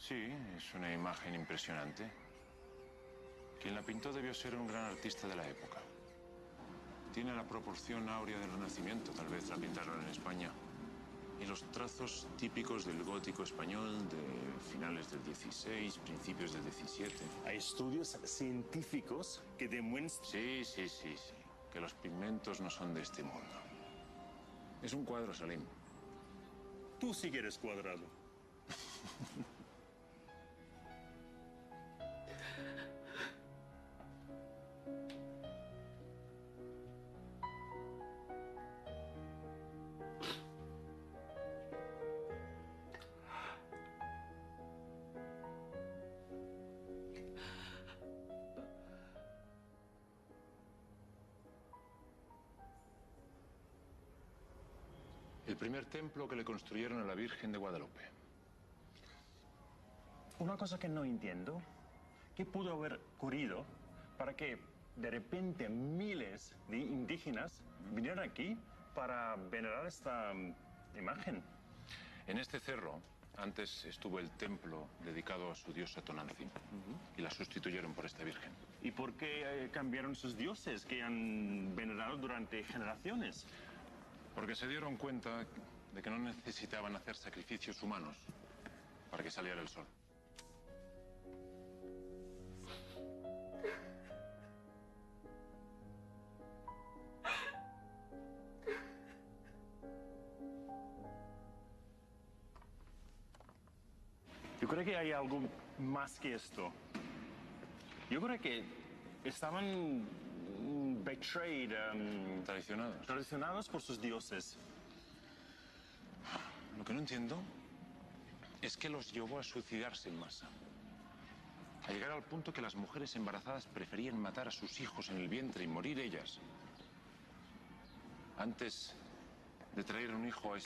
Sí, es una imagen impresionante. Quien la pintó debió ser un gran artista de la época. Tiene la proporción áurea del Renacimiento, tal vez la pintaron en España. Y los trazos típicos del gótico español de finales del XVI, principios del XVII. Hay estudios científicos que demuestran... Sí. Que los pigmentos no son de este mundo. Es un cuadro, Salim. Tú sí que eres cuadrado. El primer templo que le construyeron a la Virgen de Guadalupe. Una cosa que no entiendo, ¿qué pudo haber ocurrido para que de repente miles de indígenas vinieran aquí para venerar esta imagen? En este cerro, antes estuvo el templo dedicado a su diosa Tonantzin y la sustituyeron por esta Virgen. ¿Y por qué cambiaron sus dioses que han venerado durante generaciones? Porque se dieron cuenta de que no necesitaban hacer sacrificios humanos para que saliera el sol. Yo creo que hay algo más que esto. Yo creo que estaban betrayed, traicionados por sus dioses. Lo que no entiendo es que los llevó a suicidarse en masa. A llegar al punto que las mujeres embarazadas preferían matar a sus hijos en el vientre y morir ellas antes de traer un hijo a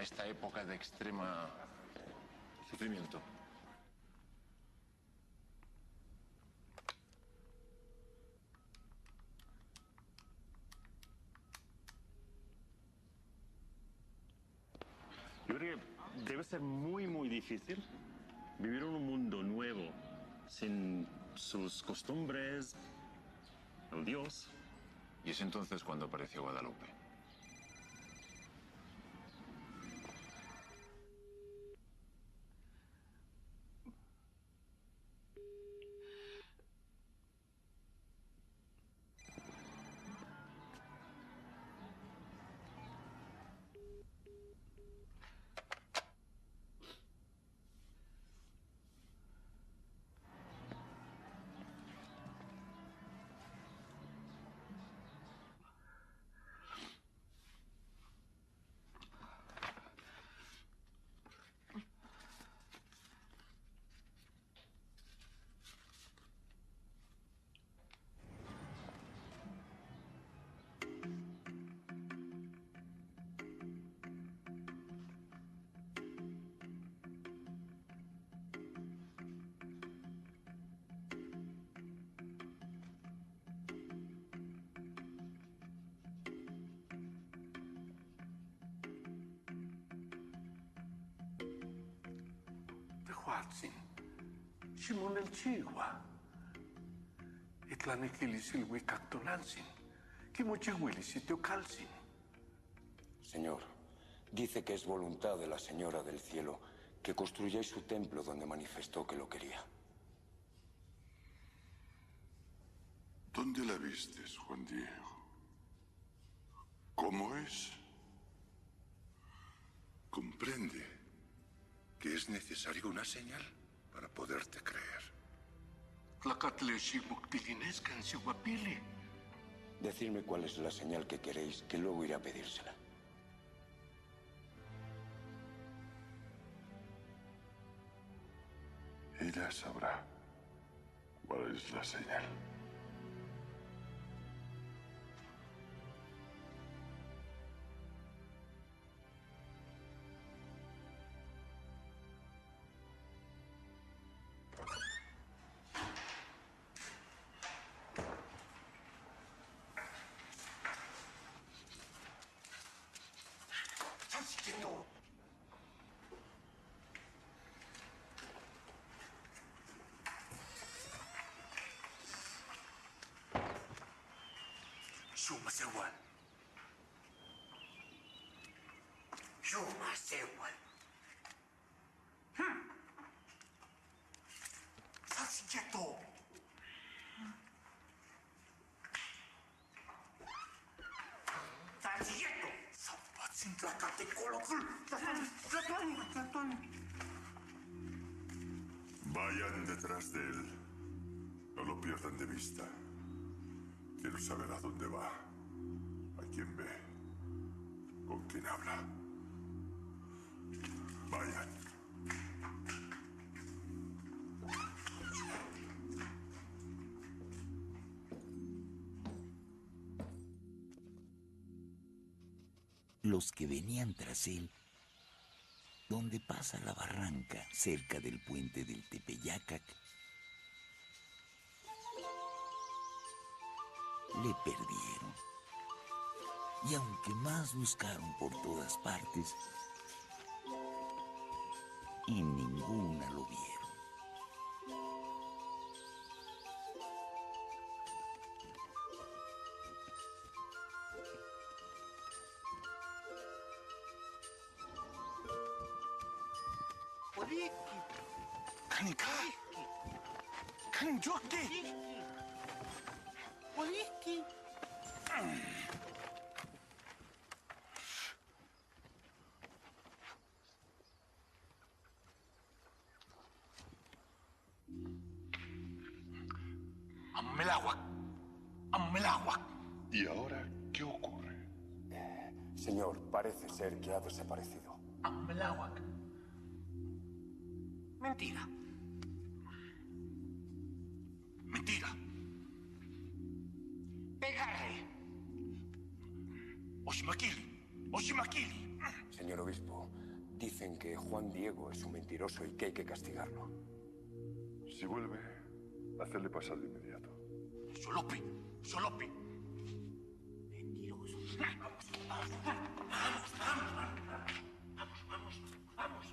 esta época de extrema sufrimiento. Yo creo que debe ser muy, muy difícil vivir en un mundo nuevo, sin sus costumbres, el Dios. Y es entonces cuando apareció Guadalupe. Tehuatzin, Shimon el Chigua, Itlanequilis Huicactonalzin, Kimochihuilis y Teocalzin. Señor, dice que es voluntad de la Señora del Cielo que construyáis su templo donde manifestó que lo quería. ¿Dónde la vistes, Juan Diego? ¿Cómo es? Comprende que es necesaria una señal para poderte creer. Decidme cuál es la señal que queréis, que luego iré a pedírsela. Ella sabrá cuál es la señal. Shuma Sewal. Shuma Sewal. Sassigeto. Sassigeto. Sapatsin tlacate coloful. Tlatuani. Vayan detrás de él. No lo pierdan de vista. Quiero saber a dónde va, a quién ve, con quién habla. Vayan. Los que venían tras él, donde pasa la barranca cerca del puente del Tepeyacac, le perdieron. Y aunque más buscaron por todas partes, en ninguna lo vieron. Kanikai. Kanjoki. Waliki. Amelagua. ¿Y ahora qué ocurre? Señor, parece ser que ha desaparecido. Amelawak. Mentira. Mentira. Pegarle. Oshimakili. Señor obispo, Dicen que Juan Diego es un mentiroso y que hay que castigarlo. Si vuelve, hacerle pasar de inmediato. Solope, Solope. Mentiroso. Vamos.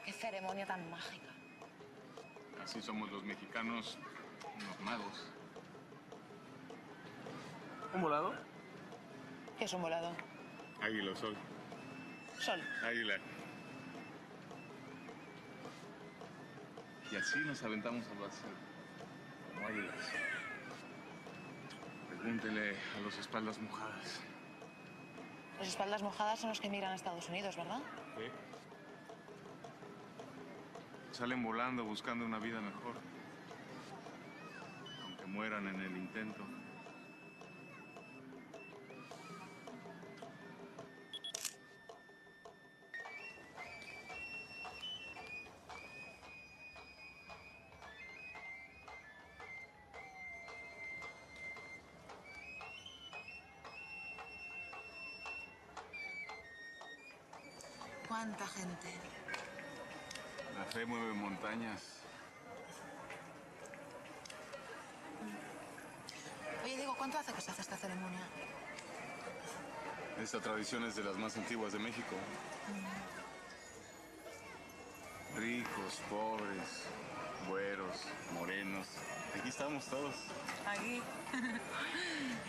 Qué ceremonia tan mágica. Así somos los mexicanos, unos magos. ¿Un volado? ¿Qué es un volado? Águila o sol. Sol. Águila. Y así nos aventamos al vacío, como águilas. Pregúntele a los espaldas mojadas. Los espaldas mojadas son los que emigran a Estados Unidos, ¿verdad? ¿Sí? Salen volando buscando una vida mejor. Aunque mueran en el intento. ¿Cuánta gente? La fe mueve montañas. Oye, Diego, ¿cuánto hace que se hace esta ceremonia? Esta tradición es de las más antiguas de México. Ricos, pobres, güeros, morenos. Aquí estamos todos. Aquí.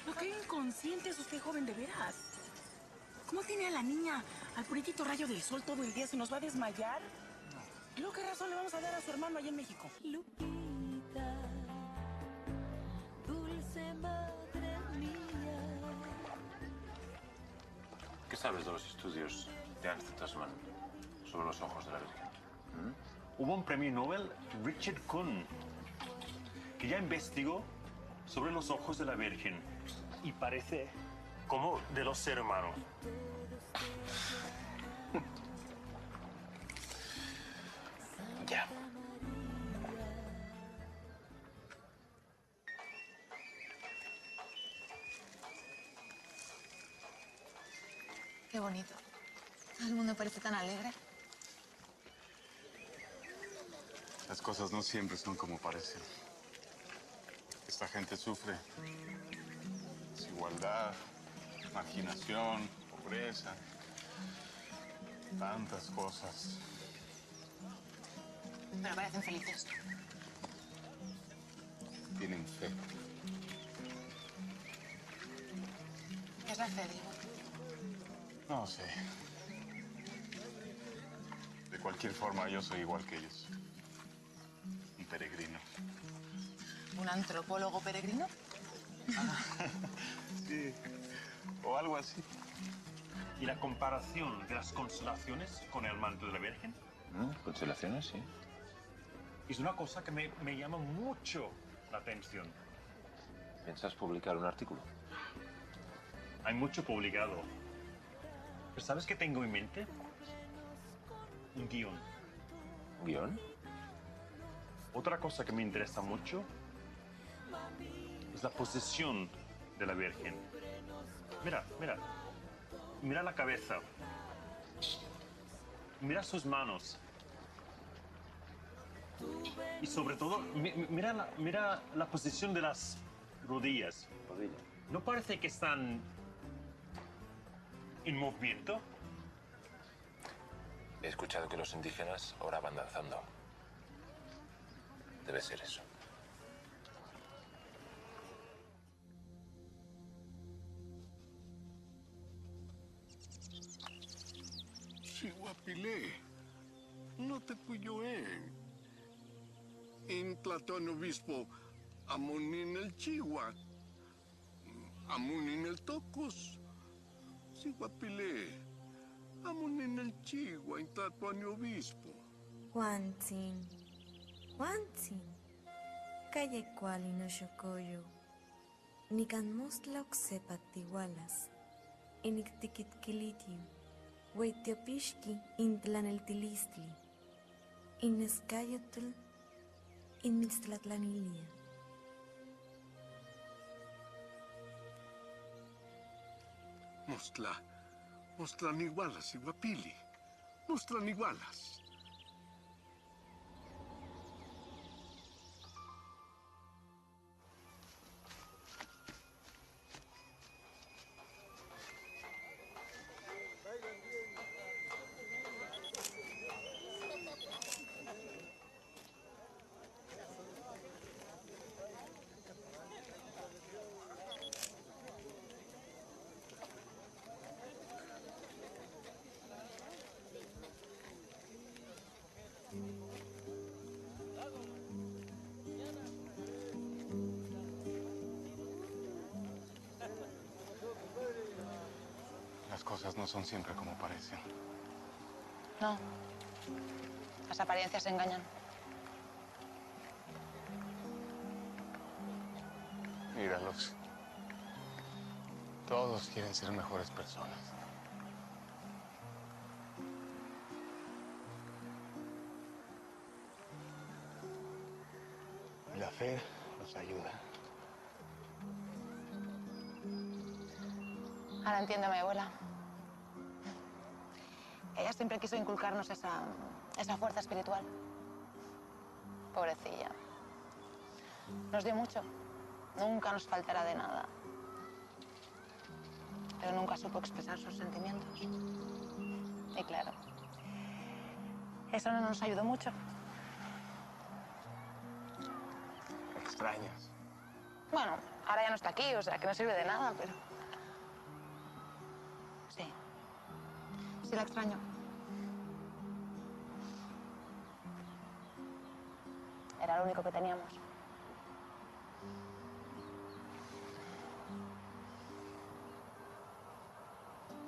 Lo que inconsciente es usted, joven, de veras. ¿Cómo tiene a la niña al puritito rayo del sol todo el día? ¿Se nos va a desmayar? ¿Y luego qué razón le vamos a dar a su hermano allá en México? Lupita, dulce madre mía. ¿Qué sabes de los estudios de Ernst Tasman sobre los ojos de la Virgen? Hubo un premio Nobel, Richard Kuhn, que ya investigó sobre los ojos de la Virgen y parece como de los seres humanos. Ya. Qué bonito. Todo el mundo parece tan alegre. Las cosas no siempre son como parecen. Esta gente sufre desigualdad, marginación, pobreza, tantas cosas. Pero parecen felices. Tienen fe. ¿Qué es la fe, Diego? No sé. De cualquier forma, yo soy igual que ellos. Un peregrino. ¿Un antropólogo peregrino? Sí. O algo así. ¿Y la comparación de las constelaciones con el manto de la Virgen? Constelaciones, sí. Es una cosa que me llama mucho la atención. ¿Piensas publicar un artículo? Hay mucho publicado. ¿Pero sabes qué tengo en mente? Un guión. ¿Un guión? Otra cosa que me interesa mucho es la posesión de la Virgen. Mira, mira. Mira la cabeza. Mira sus manos. Y sobre todo, mira la posición de las rodillas. ¿No parece que están en movimiento? He escuchado que los indígenas oraban danzando. Debe ser eso. Xihuapilé, no te cuyoen. En Tlatón obispo, amunin el chihuahua, amunin el tocos. Xihuapilé, amunin el chihuahua en Tlatón obispo. Juantzin, Juantzin, calle cuali no xocoyo, nican mostla oxepa tihualas, inictiquitquilitiu, hueitiopixqui intlan el tilistli, inescayotl, inmitztlatlanilia. Mostlan igualas, iguapili. Mostlan igualas. Las cosas no son siempre como parecen. No. Las apariencias engañan. Míralos. Todos quieren ser mejores personas. Y la fe nos ayuda. Ahora entiendo a mi abuela. Ella siempre quiso inculcarnos esa fuerza espiritual. Pobrecilla. Nos dio mucho. Nunca nos faltará de nada. Pero nunca supo expresar sus sentimientos. Y claro, eso no nos ayudó mucho. ¿Extrañas? Bueno, ahora ya no está aquí, o sea que no sirve de nada, pero... Sí. Sí la extraño. Era lo único que teníamos.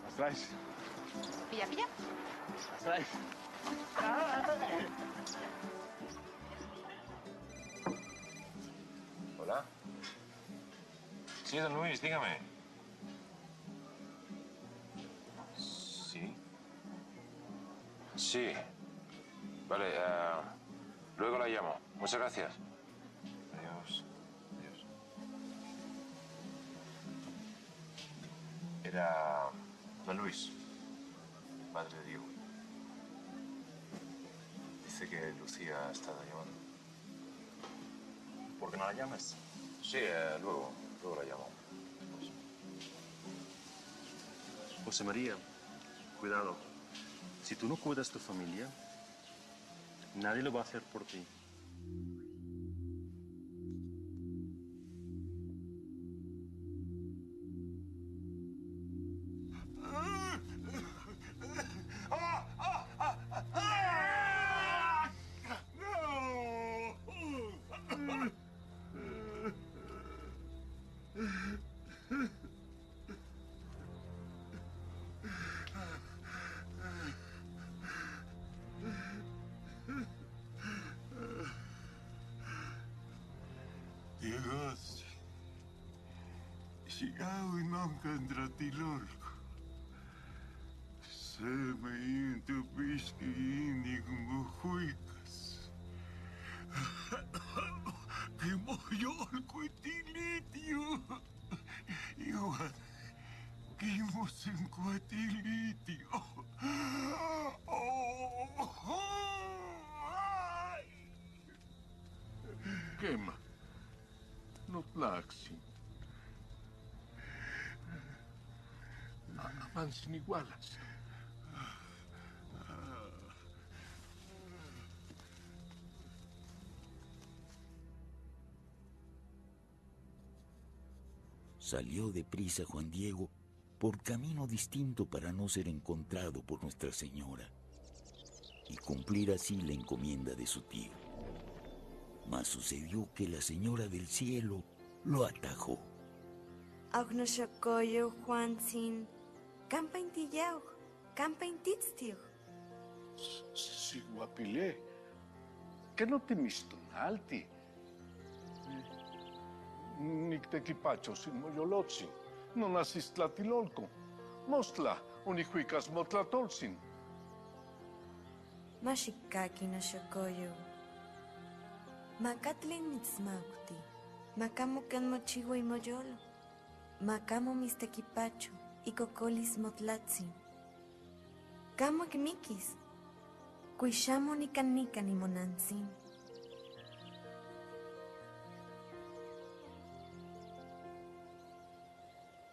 ¿Las traes? ¿Pilla, pilla? ¿Las traes? Hola. Sí, don Luis, dígame. Sí. Sí. Vale, luego la llamo. Muchas gracias. Adiós. Adiós. Era don Luis, padre de Diego. Dice que Lucía ha estado llamando. ¿Por qué no la llamas? Sí, luego la llamo. José María, cuidado. Si tú no cuidas de tu familia, nadie lo va a hacer por ti. Dios, sigawi nonkan tilorko. Se me into piski inig muhuikas. Que moyol cuitilitio. Igual, quimos en cuatilitio. Quema. No tlaxi. Avanzan igualas. Salió deprisa Juan Diego por camino distinto para no ser encontrado por Nuestra Señora y cumplir así la encomienda de su tío. Mas sucedió que la Señora del Cielo lo atajó. Agnoshokoyo Juan sin campaintillao, campaintitztio. Si guapilé. Que no te mistonalti. Nictequipacho sin moyolotsin. No nacis tlatilolco. Mostla, unihuicas motlatolsin. Mashikaki no shokoyo. Macatlin mitzmauti. Macamo can mochigo y moyolo. Macamo mistequipacho. y cocolis motlatzin. Camo quimiquis. Cuixamo ni canica ni monantzin.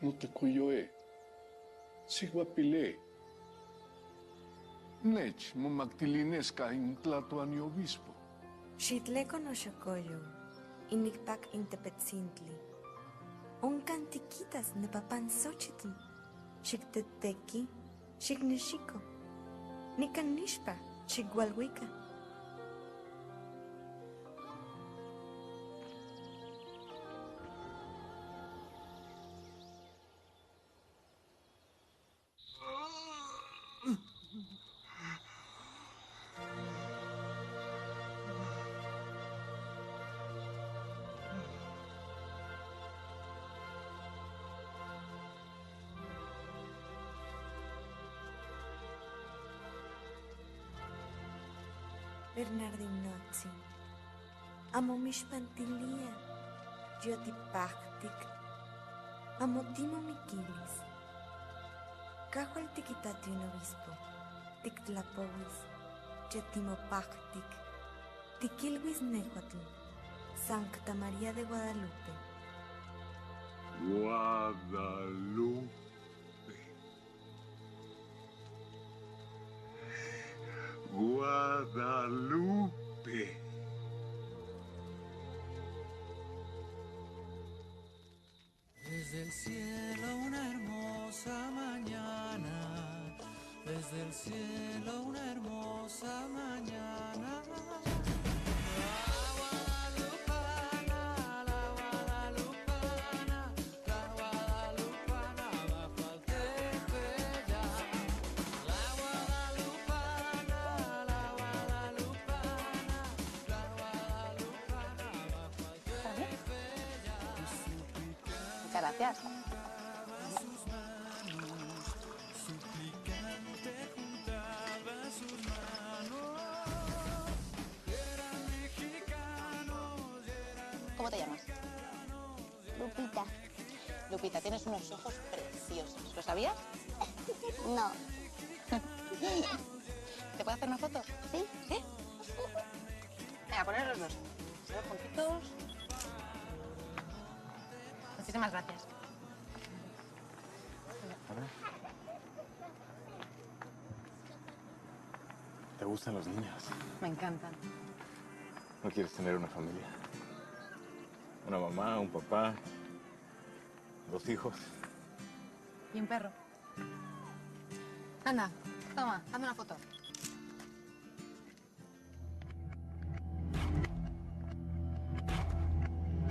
No te cuyoe. Siguapile. Nech momactilinesca in tlatoani obispo. Xitleco no xocoyo, inicpac intepetzintli. Oncantiquitas nepapan Xochitl. Xicteteki, xicnexico. Nicanixpa, xigualhuica. Bernardinotzi, amo mixpantilia, yotipactic, amo timo miquilis. Cajual tiquitati un obispo, tictlapowis, yetimopactic, tiquilhuis nehuatl, Sancta María de Guadalupe. Guadalupe. Guadalupe. Desde el cielo una hermosa mañana, desde el cielo una hermosa mañana. Muchas gracias. ¿Cómo te llamas? Lupita. Lupita, tienes unos ojos preciosos. ¿Lo sabías? No. ¿Te puedo hacer una foto? ¿Sí? ¿Sí? Venga, poner los dos. Los juntitos. Muchísimas gracias. ¿Te gustan los niños? Me encantan. ¿No quieres tener una familia? Una mamá, un papá, 2 hijos. Y un perro. Anda, toma, hazme una foto.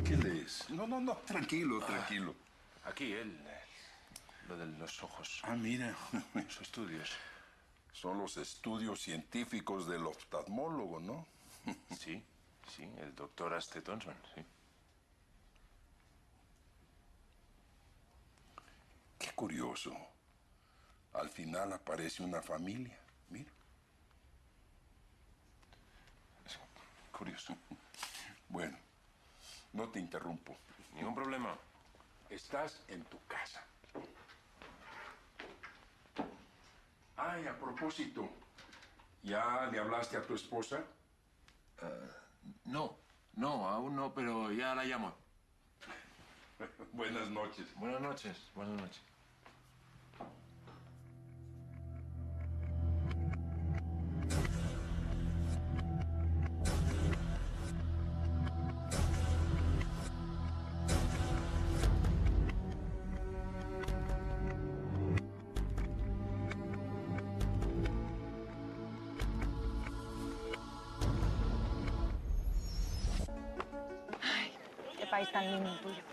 ¿Qué lees? No, tranquilo, tranquilo. Aquí, lo de los ojos. Ah, mira. Sus estudios. Son los estudios científicos del oftalmólogo, ¿no? Sí, el doctor Aste Thompson, sí. Qué curioso. Al final aparece una familia. Mira. Es curioso. Bueno, no te interrumpo. Ningún problema. Estás en tu casa. Ay, a propósito, ¿ya le hablaste a tu esposa? No, aún no, pero ya la llamo. Buenas noches. Buenas noches. Qué país tan lindo el tuyo.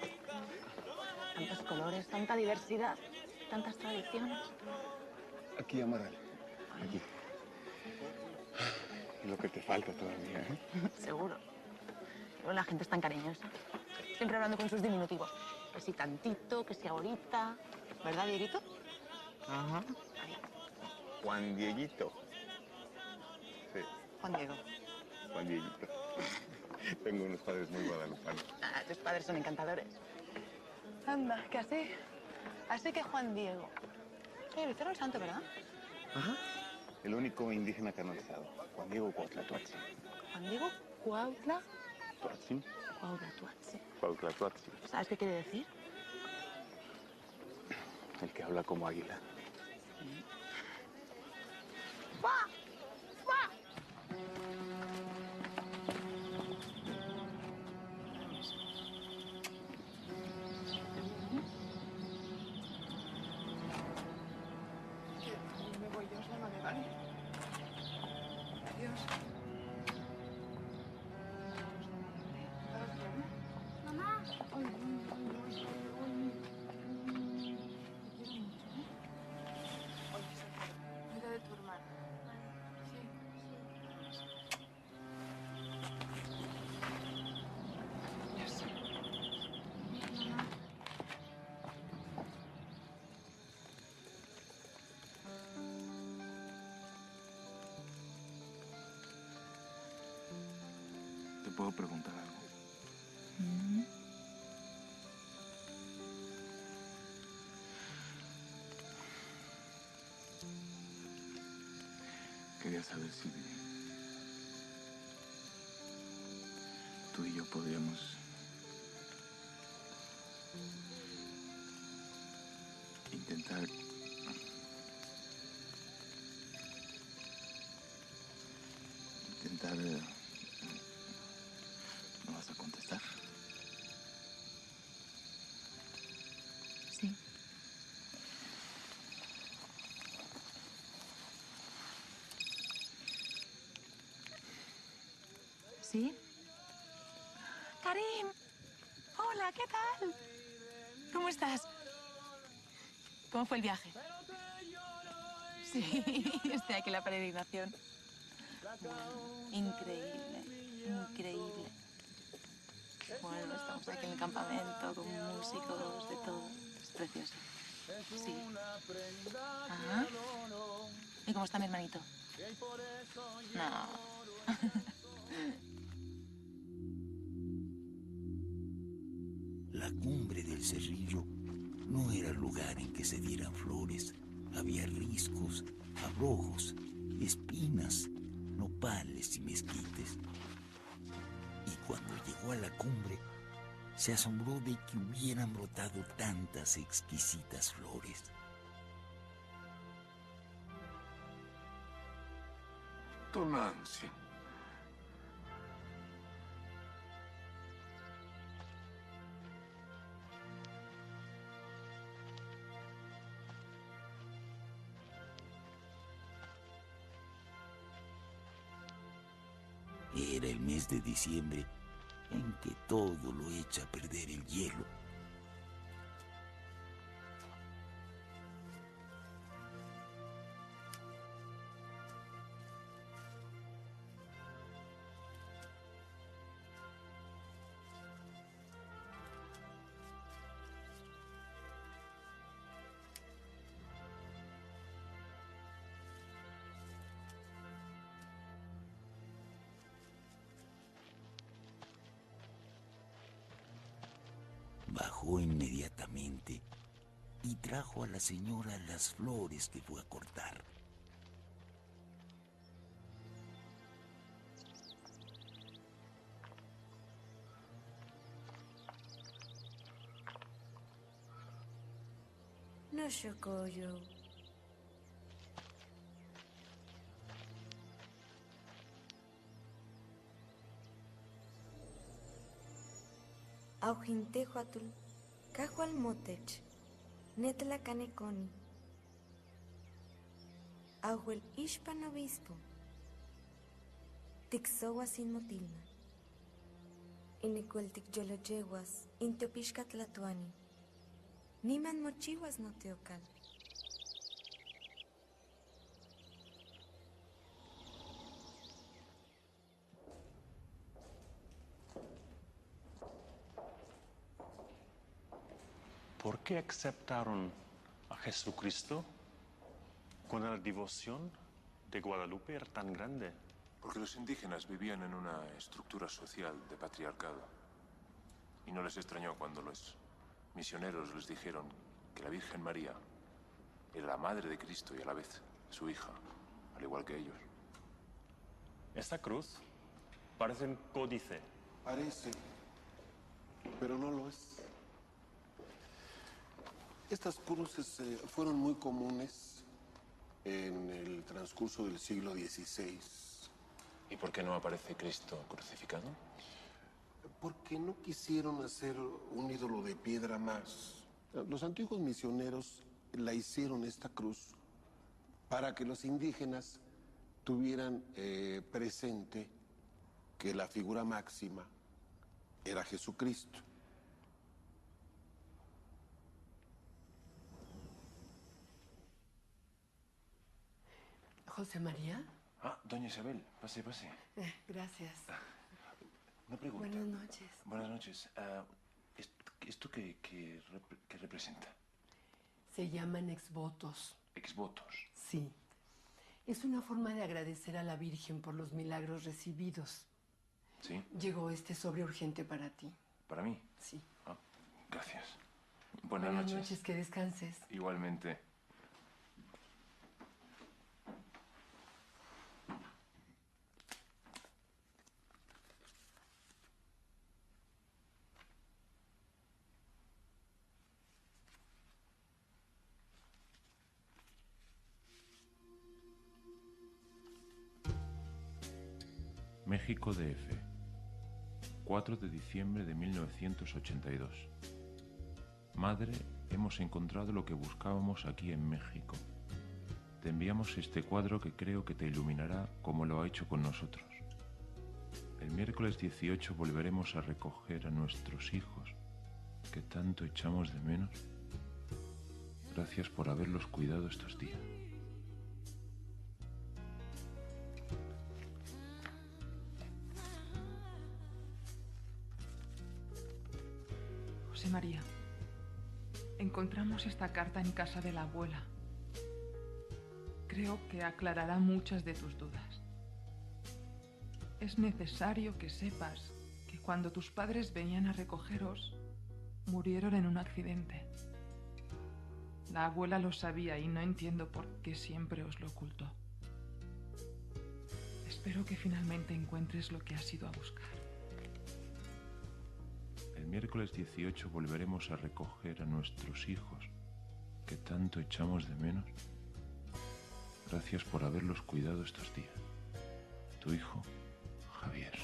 Tantos colores, tanta diversidad, tantas tradiciones. Aquí, Amaral. Aquí. Es lo que te falta todavía, ¿eh? Seguro. Luego la gente es tan cariñosa. Siempre hablando con sus diminutivos. Que si tantito, que si ahorita. ¿Verdad, Dieguito? Ajá. Juan Dieguito. Sí, Juan Diego. Juan Dieguito. Tengo unos padres muy guadalupanos. Ah, tus padres son encantadores. Anda, que así. Así que Juan Diego. Lo hicieron santo, ¿verdad? Ajá. El único indígena canonizado, Juan Diego Cuauhtlatoatzin. Juan Diego Cuautla. Toatzin. Cuauhtlatoatzin. Cuauhtlatoatzin. ¿Sabes qué quiere decir? El que habla como águila. ¡Fua! ¡Fua! Me voy yo sola, ¿vale? Adiós. Mamá. Cuida de tu hermana. Sí. ¿Te puedo preguntar algo? Quería saber si tú y yo podríamos intentar ¿no vas a contestar? Sí. ¿Sí? Karim. Hola, ¿qué tal? ¿Cómo estás? ¿Cómo fue el viaje? Sí, estoy aquí en la peregrinación. Increíble, increíble. Bueno, estamos aquí en el campamento con músicos, de todo. Es precioso. Sí. Ajá. ¿Y cómo está mi hermanito? No. La cumbre del Cerrillo no era el lugar en que se dieran flores. Había riscos, abrojos, espinas, nopales y mezquites. Y cuando llegó a la cumbre, se asombró de que hubieran brotado tantas exquisitas flores. Tonantzin. Era el mes de diciembre en que todo lo echa a perder el hielo. Bajó inmediatamente y trajo a la señora las flores que fue a cortar. No Shokoyo. Aujintehuatl, Cajualmotech, Netlacaneconi. Ahuel Ishpan Obispo, Tixowa sin motilma. Inecueltic Yoloyeguas, Intopixcatlatuani. Niman mochiwas no teocal. ¿Por qué aceptaron a Jesucristo cuando la devoción de Guadalupe era tan grande? Porque los indígenas vivían en una estructura social de patriarcado. Y no les extrañó cuando los misioneros les dijeron que la Virgen María era la madre de Cristo y a la vez su hija, al igual que ellos. Esta cruz parece un códice. Parece, pero no lo es. Estas cruces fueron muy comunes en el transcurso del siglo XVI. ¿Y por qué no aparece Cristo crucificado? Porque no quisieron hacer un ídolo de piedra más. Los antiguos misioneros la hicieron esta cruz para que los indígenas tuvieran presente que la figura máxima era Jesucristo. ¿José María? Ah, doña Isabel, pase, pase. Gracias. Una pregunta. Buenas noches. Buenas noches. ¿Esto qué representa? Se llaman exvotos. ¿Exvotos? Sí. Es una forma de agradecer a la Virgen por los milagros recibidos. ¿Sí? Llegó este sobre urgente para ti. ¿Para mí? Sí. Ah, gracias. Buenas noches. Que descanses. Igualmente. México DF, 4 de diciembre de 1982. Madre, hemos encontrado lo que buscábamos aquí en México. Te enviamos este cuadro que creo que te iluminará como lo ha hecho con nosotros. El miércoles 18 volveremos a recoger a nuestros hijos, que tanto echamos de menos. Gracias por haberlos cuidado estos días. José María, encontramos esta carta en casa de la abuela. Creo que aclarará muchas de tus dudas. Es necesario que sepas que cuando tus padres venían a recogeros, murieron en un accidente. La abuela lo sabía y no entiendo por qué siempre os lo ocultó. Espero que finalmente encuentres lo que has ido a buscar. El miércoles 18 volveremos a recoger a nuestros hijos, que tanto echamos de menos. Gracias por haberlos cuidado estos días. Tu hijo, Javier.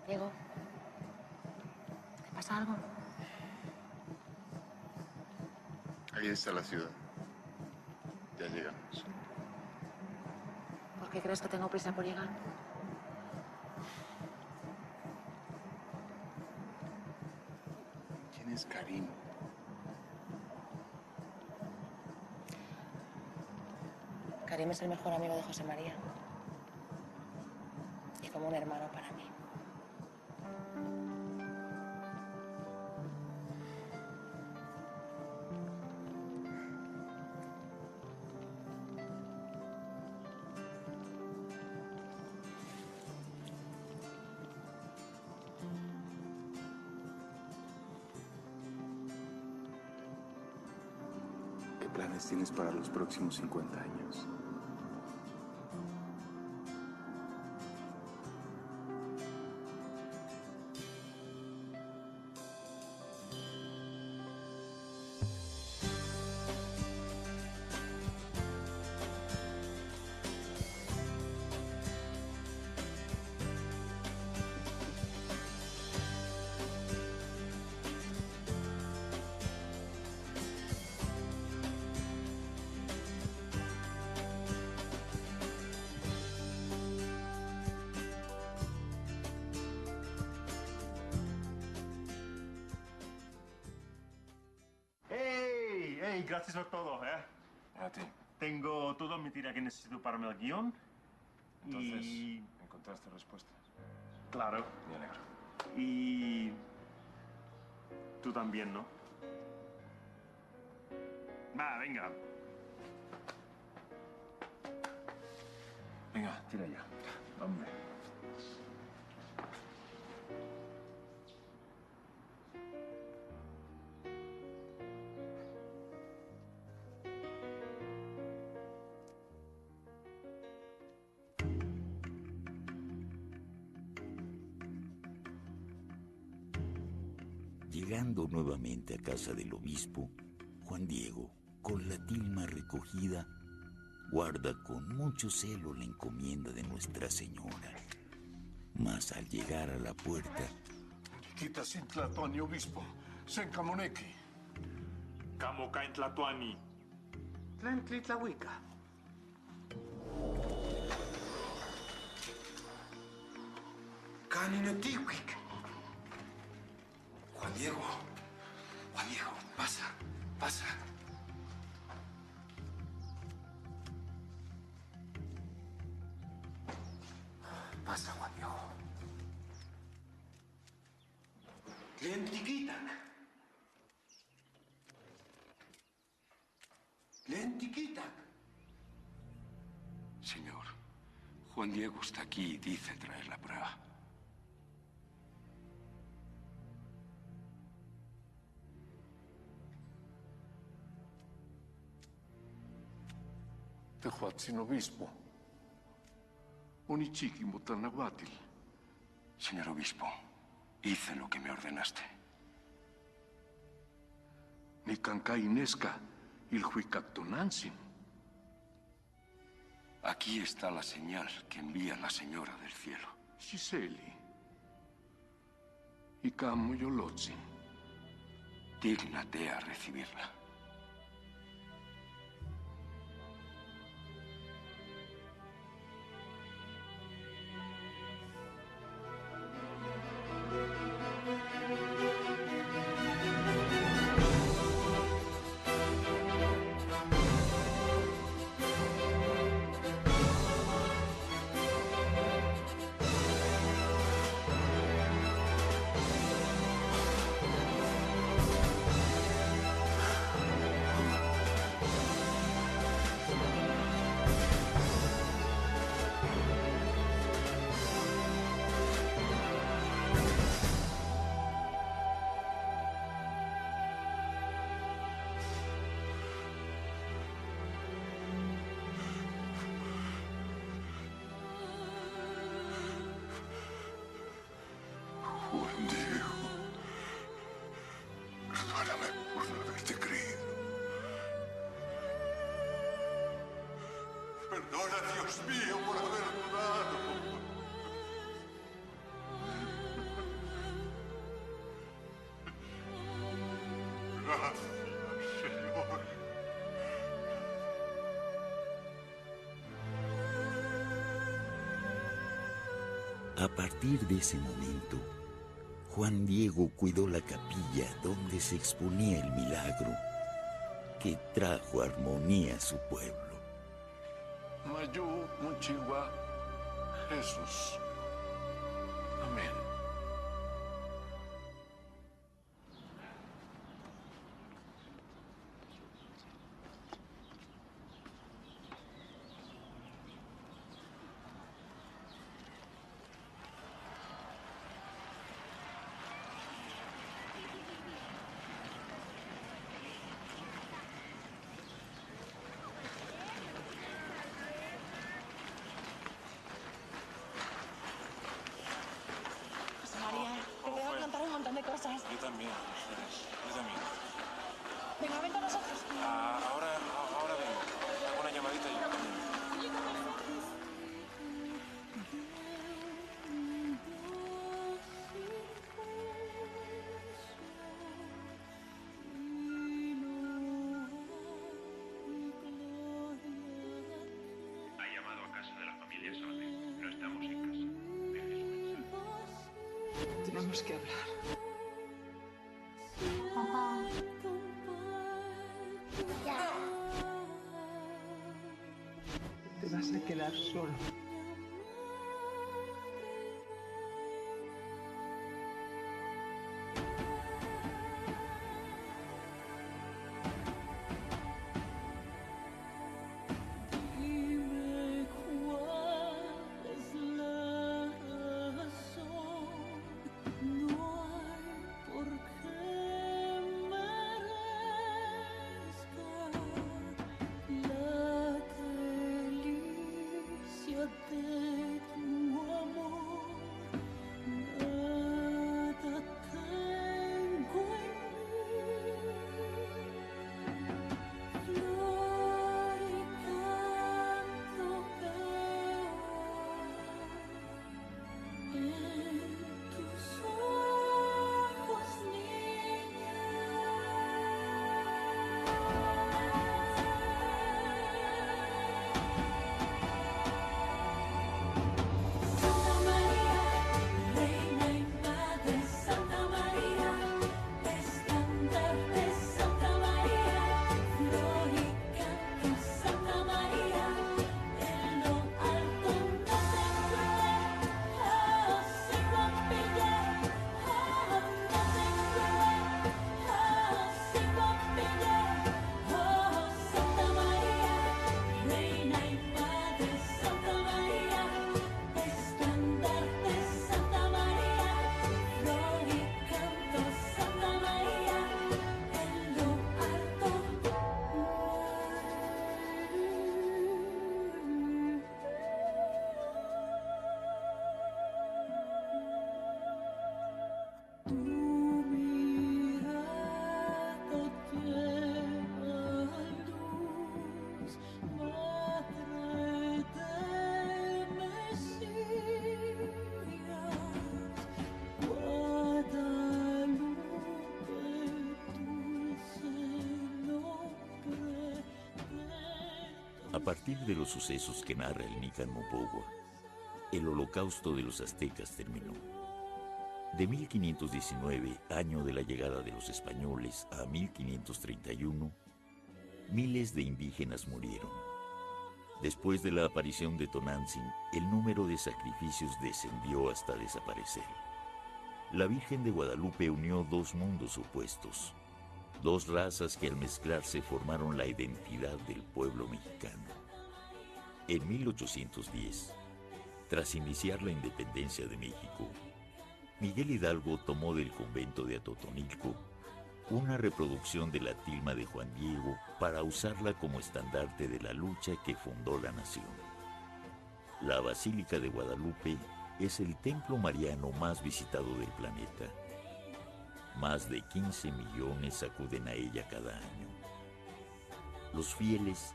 Diego, ¿te pasa algo? Ahí está la ciudad. Ya llegamos. ¿Por qué crees que tengo prisa por llegar? ¿Quién es Karim? Karim es el mejor amigo de José María. Y como un hermano para mí. ¿Qué planes tienes para los próximos 50 años? ¡Hey! Gracias por todo, ¿eh? A ti. Tengo todo mi tira que necesito para el guión. Entonces, Y... ¿encontraste respuestas? Claro. Me alegro. Y... tú también, ¿no? Va, venga. Venga, tira ya. Hombre. Llegando nuevamente a casa del obispo, Juan Diego, con la tilma recogida, guarda con mucho celo la encomienda de Nuestra Señora. Mas al llegar a la puerta, Quita sin Tlatoani, obispo. Sen Camoneki. Camoca en Tlatoani. Tlahuica. Caninetihuic. Juan Diego, pasa, pasa. Pasa, Juan Diego. Lentiquitan. Lentiquitan. Señor, Juan Diego está aquí y dice traer la prueba. Tehuatzin, obispo. Onichiki Motanahuatil. Señor obispo, hice lo que me ordenaste. Ni Cancainesca, Ilhuicactonansin. Aquí está la señal que envía la Señora del Cielo. Giseli. Y Camoyolotzin. Dígnate a recibirla. Juan Diego, perdóname por no haberte creído. Perdona, Dios mío, por haber dudado. Señor. A partir de ese momento, Juan Diego cuidó la capilla donde se exponía el milagro que trajo armonía a su pueblo. Mayu Munchingua Jesús. Amén. José María, te tengo que contar un montón de cosas. Yo también, yo también. Venga, ven con nosotros. Ahora vengo. Hago una llamadita y yo también. Ha llamado a casa de la familia Sole. No estamos en casa. Deje su mensaje. Tenemos que hablar. Papá. Ya. Te vas a quedar solo. Dime cuál es la razón. No hay por qué merezca la delicia de tu amor. Nada tengo en mí. Flor y canto veo en tus ojos, Santa María, Reina y Madre, Santa María, estandarte, Santa María, flor y canto, Santa María, en lo alto no te crué, oh, si compille, oh, no te crué, oh, si compille, oh, Santa María, Reina y Madre, Santa María, estandarte, Santa María, flor y canto, Santa María, en lo alto. Tu mirada llena luz, Madre del Mesías, Guadalupe, dulce nombre A partir de los sucesos que narra el Nican Mopogua, el holocausto de los aztecas terminó. De 1519, año de la llegada de los españoles, a 1531, miles de indígenas murieron. Después de la aparición de Tonantzin, el número de sacrificios descendió hasta desaparecer. La Virgen de Guadalupe unió dos mundos opuestos, dos razas que al mezclarse formaron la identidad del pueblo mexicano. En 1810, tras iniciar la independencia de México, Miguel Hidalgo tomó del convento de Atotonilco una reproducción de la tilma de Juan Diego para usarla como estandarte de la lucha que fundó la nación. La Basílica de Guadalupe es el templo mariano más visitado del planeta. Más de 15 millones acuden a ella cada año. Los fieles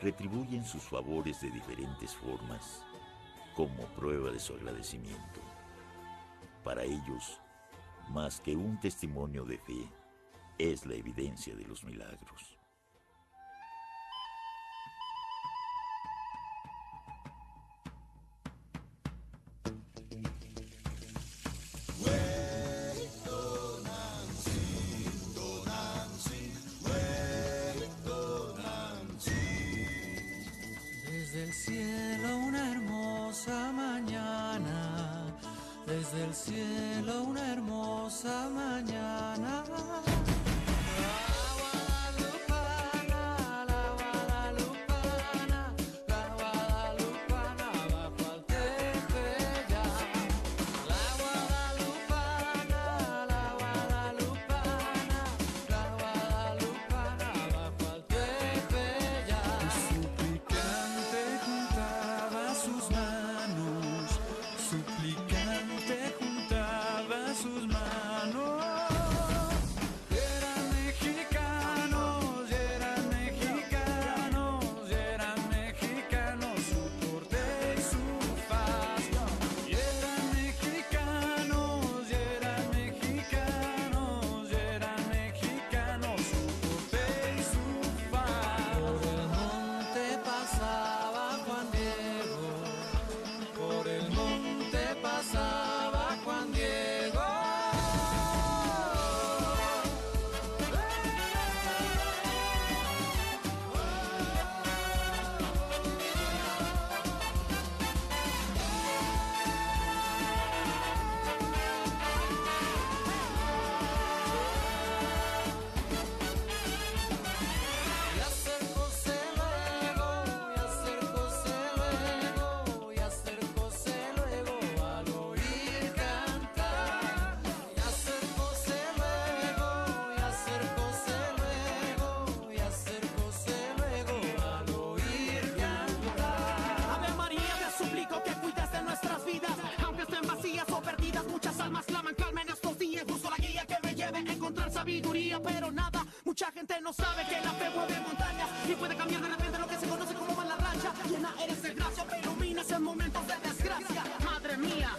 retribuyen sus favores de diferentes formas como prueba de su agradecimiento. Para ellos, más que un testimonio de fe, es la evidencia de los milagros. Desde el cielo una hermosa mañana, desde el cielo una hermosa mañana. Suplicante juntaba sus manos. Eran mexicanos, eran mexicanos, eran mexicanos, su porte y su faz. Y eran mexicanos, eran mexicanos, eran mexicanos, su porte y su faz. Por el monte pasaba Juan Diego, por el monte pasaba Juan Diego. Y acercóse luego, y acercóse luego, y acercóse luego al oír cantar. Y acercóse luego, y acercóse luego, y acercóse luego al oír cantar. Ave María, te suplico que cuides de nuestras vidas, aunque estén vacías o perdidas. Muchas almas claman calma en estos días. Busco la guía que me lleve a encontrar sabiduría, pero nada. Mucha gente no sabe que la fe mueve montañas y puede cambiar de repente lo que se conoce como mala racha. Llena eres de gracia, me iluminas en momentos de desgracia. Madre mía,